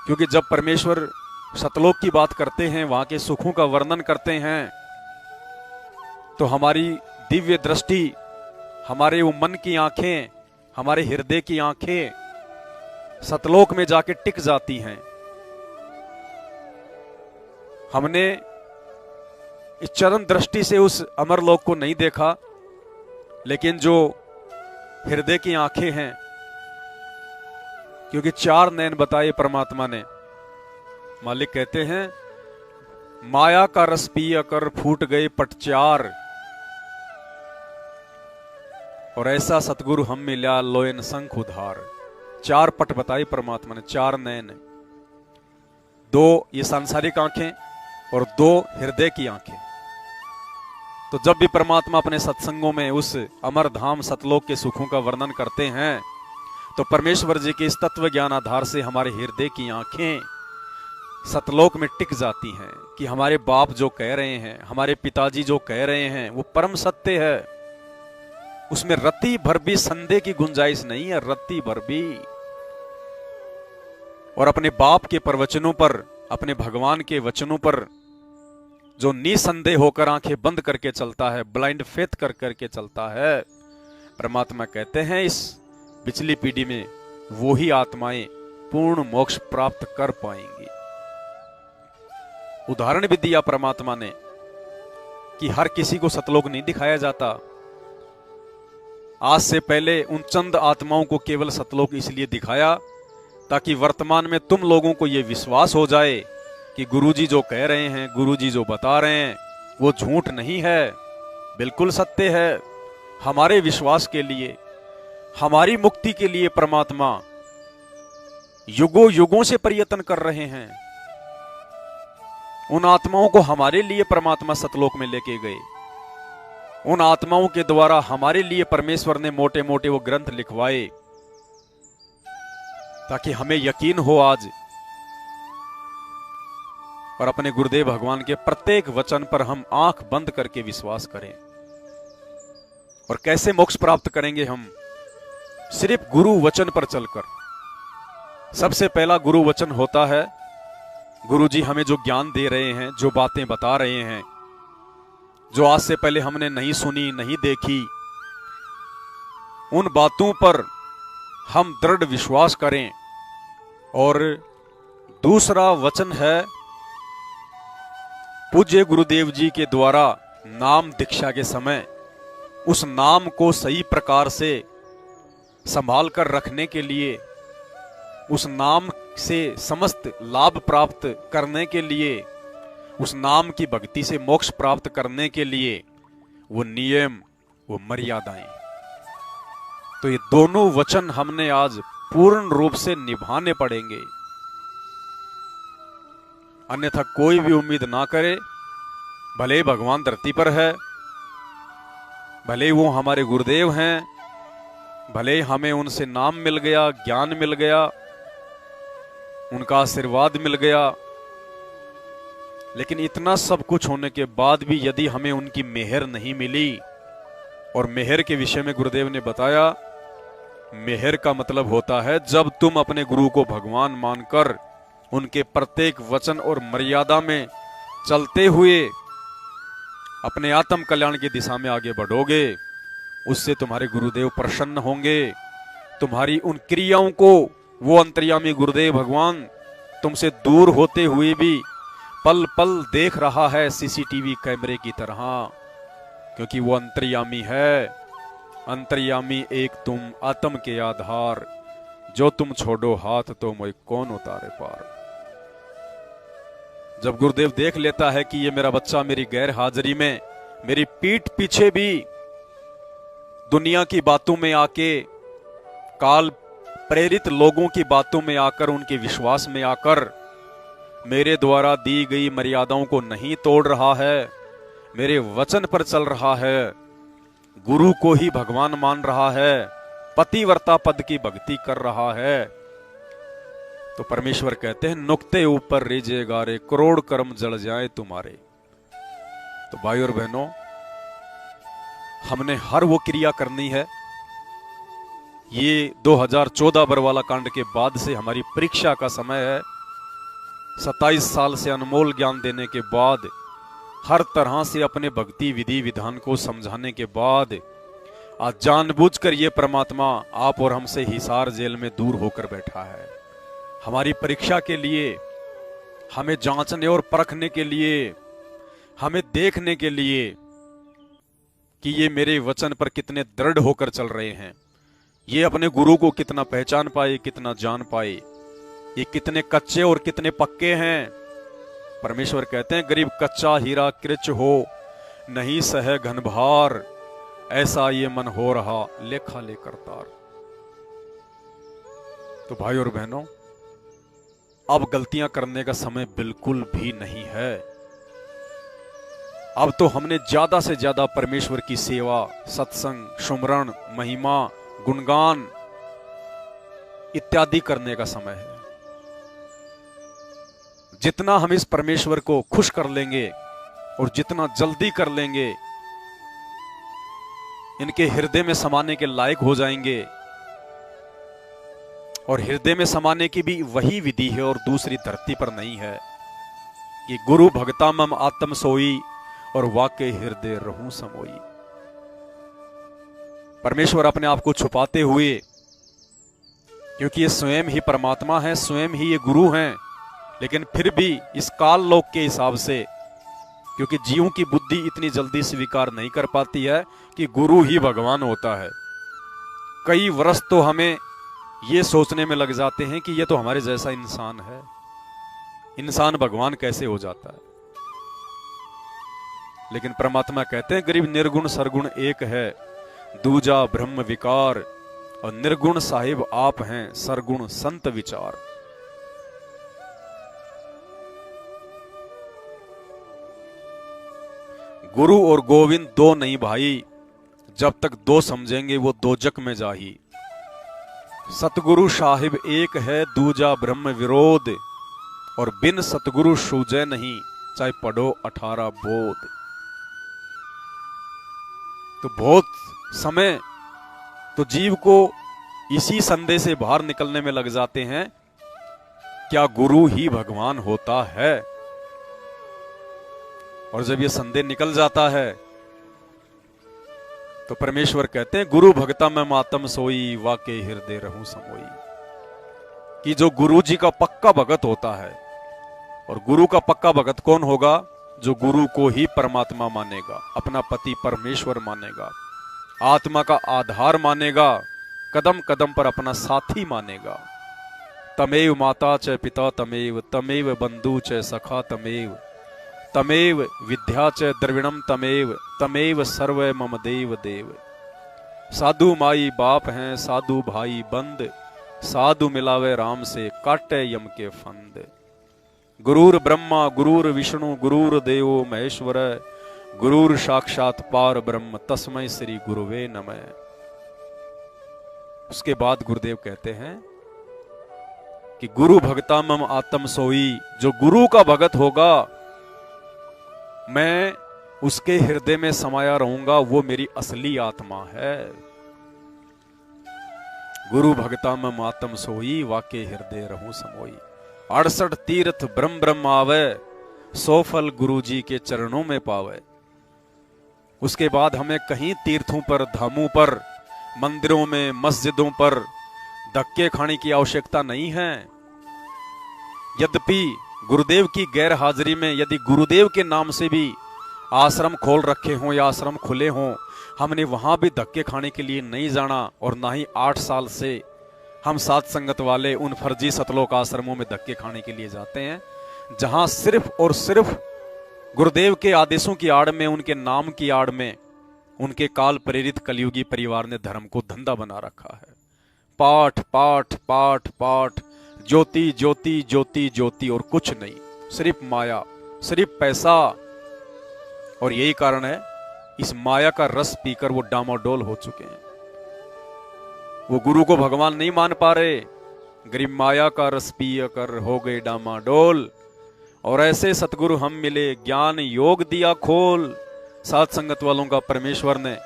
क्योंकि जब परमेश्वर सतलोक की बात करते हैं, वहां के सुखों का वर्णन करते हैं, तो हमारी दिव्य दृष्टि, हमारे वो मन की आंखें, हमारे हृदय की आंखें सतलोक में जाके टिक जाती हैं। हमने इस चरण दृष्टि से उस अमरलोक को नहीं देखा, लेकिन जो हृदय की आंखें हैं, क्योंकि 4 नयन बताए परमात्मा ने। मालिक कहते हैं, माया का रस पिया कर फूट गए पट 4, और ऐसा सतगुरु हम मिला लोयन संख उधार। 4 पट बताई परमात्मा ने, 4 नयन, 2 ये सांसारिक आंखें और 2 हृदय की आंखें। तो जब भी परमात्मा अपने सत्संगों में उस अमर धाम सतलोक के सुखों का वर्णन करते हैं, तो परमेश्वर जी के इस तत्व ज्ञान आधार से हमारे हृदय की आंखें सतलोक में टिक जाती हैं कि हमारे बाप जो कह रहे हैं, हमारे पिताजी जो कह रहे हैं, वो परम सत्य है। उसमें रत्ती भर भी संदेह की गुंजाइश नहीं है, रत्ती भर भी। और अपने बाप के प्रवचनों पर, अपने भगवान के वचनों पर जो निसंदेह होकर आंखें बंद करके चलता है, ब्लाइंड फेथ कर करके चलता है, परमात्मा कहते हैं इस पिछली पीढ़ी में वो ही आत्माएं पूर्ण मोक्ष प्राप्त कर पाएंगी। उदाहरण भी दिया परमात्मा ने कि हर किसी को सतलोक नहीं दिखाया जाता। आज से पहले उन चंद आत्माओं को केवल सतलोक इसलिए दिखाया ताकि वर्तमान में तुम लोगों को यह विश्वास हो जाए कि गुरुजी जो कह रहे हैं, गुरुजी जो बता रहे हैं, वो झूठ नहीं है, बिल्कुल सत्य है। हमारे विश्वास के लिए, हमारी मुक्ति के लिए परमात्मा युगों युगों से प्रयत्न कर रहे हैं। उन आत्माओं को हमारे लिए परमात्मा सतलोक में लेके गए। उन आत्माओं के द्वारा हमारे लिए परमेश्वर ने मोटे मोटे वो ग्रंथ लिखवाए ताकि हमें यकीन हो आज, और अपने गुरुदेव भगवान के प्रत्येक वचन पर हम आंख बंद करके विश्वास करें। और कैसे मोक्ष प्राप्त करेंगे हम? सिर्फ गुरु वचन पर चलकर। सबसे पहला गुरु वचन होता है, गुरु जी हमें जो ज्ञान दे रहे हैं, जो बातें बता रहे हैं, जो आज से पहले हमने नहीं सुनी, नहीं देखी, उन बातों पर हम दृढ़ विश्वास करें। और दूसरा वचन है पूज्य गुरुदेव जी के द्वारा नाम दीक्षा के समय उस नाम को सही प्रकार से संभाल कर रखने के लिए, उस नाम से समस्त लाभ प्राप्त करने के लिए, उस नाम की भक्ति से मोक्ष प्राप्त करने के लिए वो नियम, वो मर्यादाएं, तो ये दोनों वचन हमने आज पूर्ण रूप से निभाने पड़ेंगे। अन्यथा कोई भी उम्मीद ना करे, भले ही भगवान धरती पर है, भले ही वो हमारे गुरुदेव हैं, भले ही हमें उनसे नाम मिल गया, ज्ञान मिल गया, उनका आशीर्वाद मिल गया, लेकिन इतना सब कुछ होने के बाद भी यदि हमें उनकी मेहर नहीं मिली, और मेहर के विषय में गुरुदेव ने बताया, मेहर का मतलब होता है जब तुम अपने गुरु को भगवान मानकर उनके प्रत्येक वचन और मर्यादा में चलते हुए अपने आत्म कल्याण की दिशा में आगे बढ़ोगे, उससे तुम्हारे गुरुदेव प्रसन्न होंगे। तुम्हारी उन क्रियाओं को वो अंतर्यामी गुरुदेव भगवान तुमसे दूर होते हुए भी पल पल देख रहा है, सीसीटीवी कैमरे की तरह, क्योंकि वो अंतर्यामी है। अंतर्यामी एक तुम आत्म के आधार, जो तुम छोड़ो हाथ तो मोय कौन उतारे पार। जब गुरुदेव देख लेता है कि ये मेरा बच्चा मेरी गैर हाजिरी में, मेरी पीठ पीछे भी दुनिया की बातों में आके, काल प्रेरित लोगों की बातों में आकर, उनके विश्वास में आकर मेरे द्वारा दी गई मर्यादाओं को नहीं तोड़ रहा है, मेरे वचन पर चल रहा है, गुरु को ही भगवान मान रहा है, पतिव्रता पद की भक्ति कर रहा है, तो परमेश्वर कहते हैं नुक्ते ऊपर रीजे गारे, करोड़ कर्म जल जाए तुम्हारे। तो भाई और बहनों, हमने हर वो क्रिया करनी है। ये 2014 बरवाला कांड के बाद से हमारी परीक्षा का समय है। 27 साल से अनमोल ज्ञान देने के बाद, हर तरह से अपने भक्ति विधि विधान को समझाने के बाद, आज जानबूझकर ये परमात्मा आप और हमसे हिसार जेल में दूर होकर बैठा है, हमारी परीक्षा के लिए, हमें जांचने और परखने के लिए, हमें देखने के लिए कि ये मेरे वचन पर कितने दृढ़ होकर चल रहे हैं, ये अपने गुरु को कितना पहचान पाए, कितना जान पाए, ये कितने कच्चे और कितने पक्के हैं। परमेश्वर कहते हैं गरीब कच्चा हीरा कृच हो, नहीं सह घन भार, ऐसा ये मन हो रहा लेखा लेकर तार। तो भाई और बहनों, अब गलतियां करने का समय बिल्कुल भी नहीं है। अब तो हमने ज्यादा से ज्यादा परमेश्वर की सेवा, सत्संग, सुमरण, महिमा, गुणगान इत्यादि करने का समय है। जितना हम इस परमेश्वर को खुश कर लेंगे और जितना जल्दी कर लेंगे, इनके हृदय में समाने के लायक हो जाएंगे। और हृदय में समाने की भी वही विधि है और दूसरी धरती पर नहीं है कि गुरु भगता मम आत्म सोई और वाके हृदय रहूं समोई। परमेश्वर अपने आप को छुपाते हुए, क्योंकि ये स्वयं ही परमात्मा है, स्वयं ही ये गुरु हैं, लेकिन फिर भी इस काल लोक के हिसाब से, क्योंकि जीवों की बुद्धि इतनी जल्दी स्वीकार नहीं कर पाती है कि गुरु ही भगवान होता है। कई वर्ष तो हमें ये सोचने में लग जाते हैं कि ये तो हमारे जैसा इंसान है, इंसान भगवान कैसे हो जाता है। लेकिन परमात्मा कहते हैं गरीब निर्गुण सरगुण एक है, दूजा ब्रह्म विकार, और निर्गुण साहिब आप हैं, सरगुण संत विचार। गुरु और गोविंद दो नहीं भाई, जब तक दो समझेंगे वो दोजक में जाही। सतगुरु साहिब एक है, दूजा ब्रह्म विरोध, और बिन सतगुरु सूझे नहीं, चाहे पढ़ो 18 बोध। तो बहुत समय तो जीव को इसी संदेह से बाहर निकलने में लग जाते हैं, क्या गुरु ही भगवान होता है? और जब ये संदेह निकल जाता है तो परमेश्वर कहते हैं गुरु भगता में मातम सोई, वाके हृदय रहूं समोई। कि जो गुरु जी का पक्का भगत होता है, और गुरु का पक्का भगत कौन होगा? जो गुरु को ही परमात्मा मानेगा, अपना पति परमेश्वर मानेगा, आत्मा का आधार मानेगा, कदम कदम पर अपना साथी मानेगा। तमेव माता च पिता तमेव, तमेव बंधु च सखा तमेव, तमेव विद्या च द्रविणम तमेव, तमेव सर्व मम देव देव। साधु माई बाप हैं, साधु भाई बंद, साधु मिलावे राम से काटे यम के फंद। गुरुर ब्रह्मा गुरुर विष्णु गुरुर देवो महेश्वर, गुरुर साक्षात पार ब्रह्म तस्मै श्री गुरुवे नमः। उसके बाद गुरुदेव कहते हैं कि गुरु भगता मम आत्म सोई, जो गुरु का भगत होगा मैं उसके हृदय में समाया रहूंगा, वो मेरी असली आत्मा है। गुरु भगता मम आत्म सोई, वाके हृदय रहूं समोई। 68 तीर्थ ब्रह्म ब्रह्म आवे, 100 फल गुरु जी के चरणों में पावे। उसके बाद हमें कहीं तीर्थों पर, धामों पर, मंदिरों में, मस्जिदों पर धक्के खाने की आवश्यकता नहीं है। यद्यपि गुरुदेव की गैर हाजिरी में यदि गुरुदेव के नाम से भी आश्रम खोल रखे हों या आश्रम खुले हों, हमने वहां भी धक्के खाने के लिए नहीं जाना, और ना ही 8 साल से हम साथ संगत वाले उन फर्जी सतलोक आश्रमों में धक्के खाने के लिए जाते हैं, जहां सिर्फ और सिर्फ गुरुदेव के आदेशों की आड़ में, उनके नाम की आड़ में, उनके काल प्रेरित कलयुगी परिवार ने धर्म को धंधा बना रखा है। पाठ पाठ पाठ पाठ, ज्योति ज्योति ज्योति ज्योति, और कुछ नहीं, सिर्फ माया, सिर्फ पैसा। और यही कारण है इस माया का रस पीकर वो डामाडोल हो चुके हैं। वो गुरु को भगवान नहीं मान पा रहे, गरीब माया का रस पिया कर हो गए डामाडोल। और ऐसे सतगुरु हम मिले, ज्ञान योग दिया खोल। साथ संगत वालों का परमेश्वर ने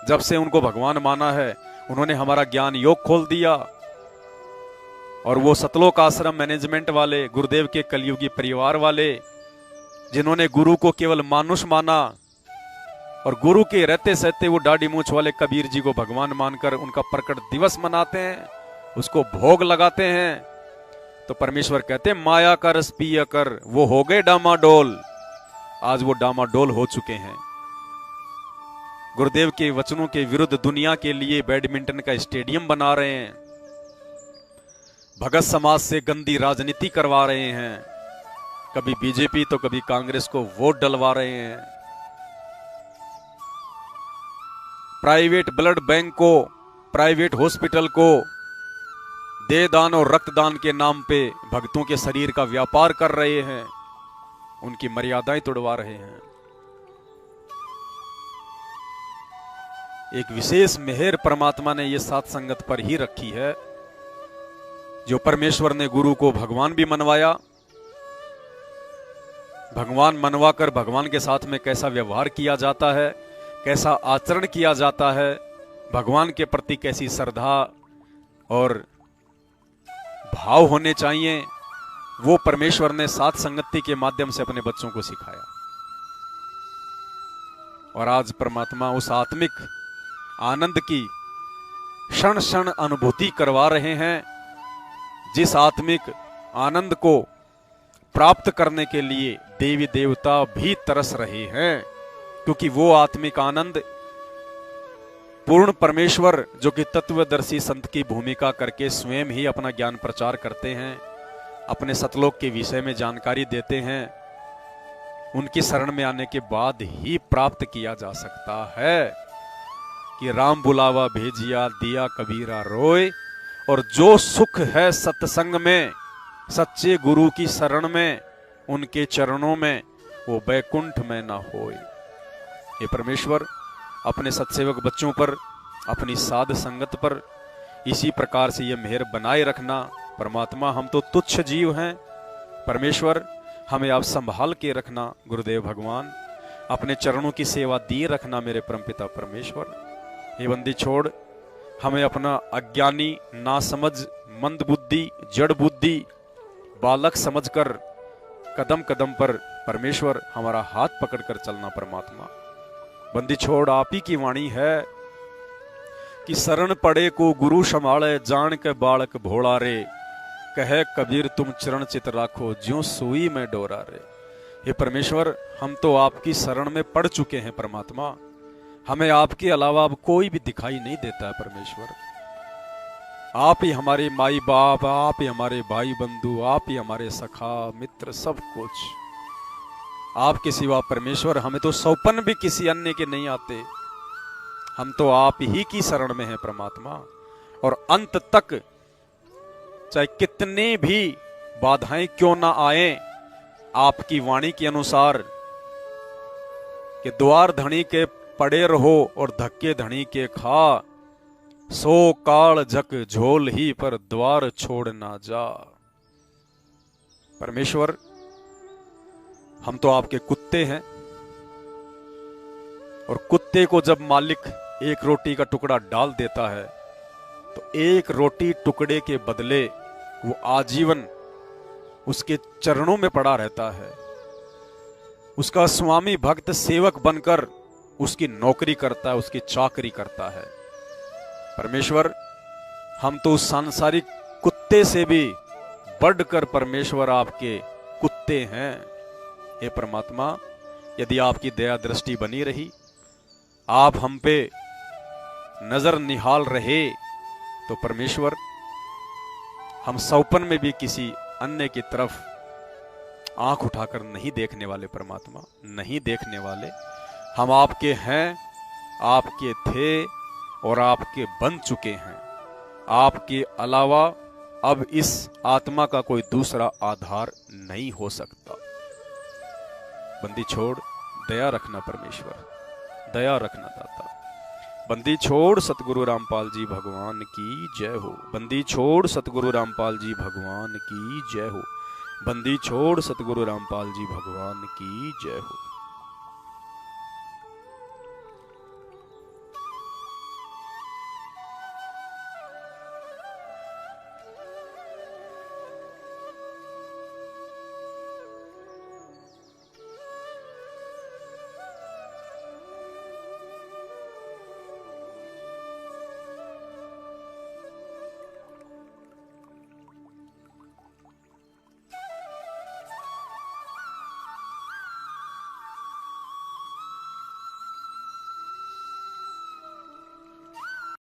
जब से उनको भगवान माना है, उन्होंने हमारा ज्ञान योग खोल दिया। और वो सतलोक आश्रम मैनेजमेंट वाले, गुरुदेव के कलयुगी परिवार वाले, जिन्होंने गुरु को केवल मानुष माना और गुरु के रहते सहते वो दाढ़ी मूंछ वाले कबीर जी को भगवान मानकर उनका प्रकट दिवस मनाते हैं, उसको भोग लगाते हैं, तो परमेश्वर कहते हैं माया का रस पिया कर वो हो गए डामाडोल। आज वो डामाडोल हो चुके हैं। गुरुदेव के वचनों के विरुद्ध दुनिया के लिए बैडमिंटन का स्टेडियम बना रहे हैं, भगत समाज से गंदी राजनीति करवा रहे हैं, कभी बीजेपी तो कभी कांग्रेस को वोट डलवा रहे हैं। प्राइवेट ब्लड बैंक को, प्राइवेट हॉस्पिटल को दे दान और रक्तदान के नाम पे भक्तों के शरीर का व्यापार कर रहे हैं, उनकी मर्यादाएं तोड़वा रहे हैं। एक विशेष मेहर परमात्मा ने यह साथ संगत पर ही रखी है, जो परमेश्वर ने गुरु को भगवान भी मनवाया। भगवान मनवाकर भगवान के साथ में कैसा व्यवहार किया जाता है, कैसा आचरण किया जाता है, भगवान के प्रति कैसी श्रद्धा और भाव होने चाहिए, वो परमेश्वर ने साथ संगति के माध्यम से अपने बच्चों को सिखाया। और आज परमात्मा उस आत्मिक आनंद की क्षण क्षण अनुभूति करवा रहे हैं, जिस आत्मिक आनंद को प्राप्त करने के लिए देवी देवता भी तरस रहे हैं, क्योंकि वो आत्मिक आनंद पूर्ण परमेश्वर जो कि तत्वदर्शी संत की भूमिका करके स्वयं ही अपना ज्ञान प्रचार करते हैं, अपने सतलोक के विषय में जानकारी देते हैं, उनकी शरण में आने के बाद ही प्राप्त किया जा सकता है। कि राम बुलावा भेजिया दिया कबीरा रोए, और जो सुख है सत्संग में, सच्चे गुरु की शरण में, उनके चरणों में, वो बैकुंठ में ना होए। ये परमेश्वर अपने सत्सेवक बच्चों पर, अपनी साध संगत पर इसी प्रकार से ये मेहर बनाए रखना। परमात्मा हम तो तुच्छ जीव हैं, परमेश्वर हमें आप संभाल के रखना। गुरुदेव भगवान अपने चरणों की सेवा दिए रखना मेरे परमपिता परमेश्वर। ये बंदी छोड़ हमें अपना अज्ञानी, नासमझ, मंद बुद्धि, जड़ बुद्धि, बालक समझकर कदम कदम पर परमेश्वर हमारा हाथ पकड़कर चलना। परमात्मा बंदी छोड़ आप ही की वाणी है कि शरण पड़े को गुरु संभाले, जान के बालक भोला रे, कहे कबीर तुम चरण चित राखो, ज्यों सुई में डोरा रे। हे परमेश्वर हम तो आपकी शरण में पड़ चुके हैं परमात्मा, हमें आपके अलावा अब कोई भी दिखाई नहीं देता है परमेश्वर। आप ही हमारे माई बाप, आप ही हमारे भाई बंधु, आप ही हमारे सखा मित्र, सब कुछ आपके सिवा परमेश्वर। हमें तो सौपन भी किसी अन्य के नहीं आते। हम तो आप ही की शरण में हैं परमात्मा। और अंत तक चाहे कितने भी बाधाएं क्यों ना आए, आपकी वाणी के अनुसार कि द्वार धनी के पड़े रहो और धक्के धनी के खा, सो काल झक झोल ही पर द्वार छोड़ ना जा। परमेश्वर, हम तो आपके कुत्ते हैं, और कुत्ते को जब मालिक एक रोटी का टुकड़ा डाल देता है तो एक रोटी टुकड़े के बदले वो आजीवन उसके चरणों में पड़ा रहता है। उसका स्वामी भक्त सेवक बनकर उसकी नौकरी करता है, उसकी चाकरी करता है। परमेश्वर, हम तो उस सांसारिक कुत्ते से भी बढ़कर परमेश्वर आपके कुत्ते हैं। हे परमात्मा, यदि आपकी दया दृष्टि बनी रही, आप हम पे नजर निहाल रहे, तो परमेश्वर हम सौपन में भी किसी अन्य की तरफ आंख उठाकर नहीं देखने वाले। परमात्मा, नहीं देखने वाले। हम आपके हैं, आपके थे और आपके बन चुके हैं। आपके अलावा अब इस आत्मा का कोई दूसरा आधार नहीं हो सकता। बंदी छोड़, दया रखना परमेश्वर, दया रखना दाता। बंदी छोड़ सतगुरु रामपाल जी भगवान की जय हो। बंदी छोड़ सतगुरु रामपाल जी भगवान की जय हो। बंदी छोड़ सतगुरु रामपाल जी भगवान की जय हो।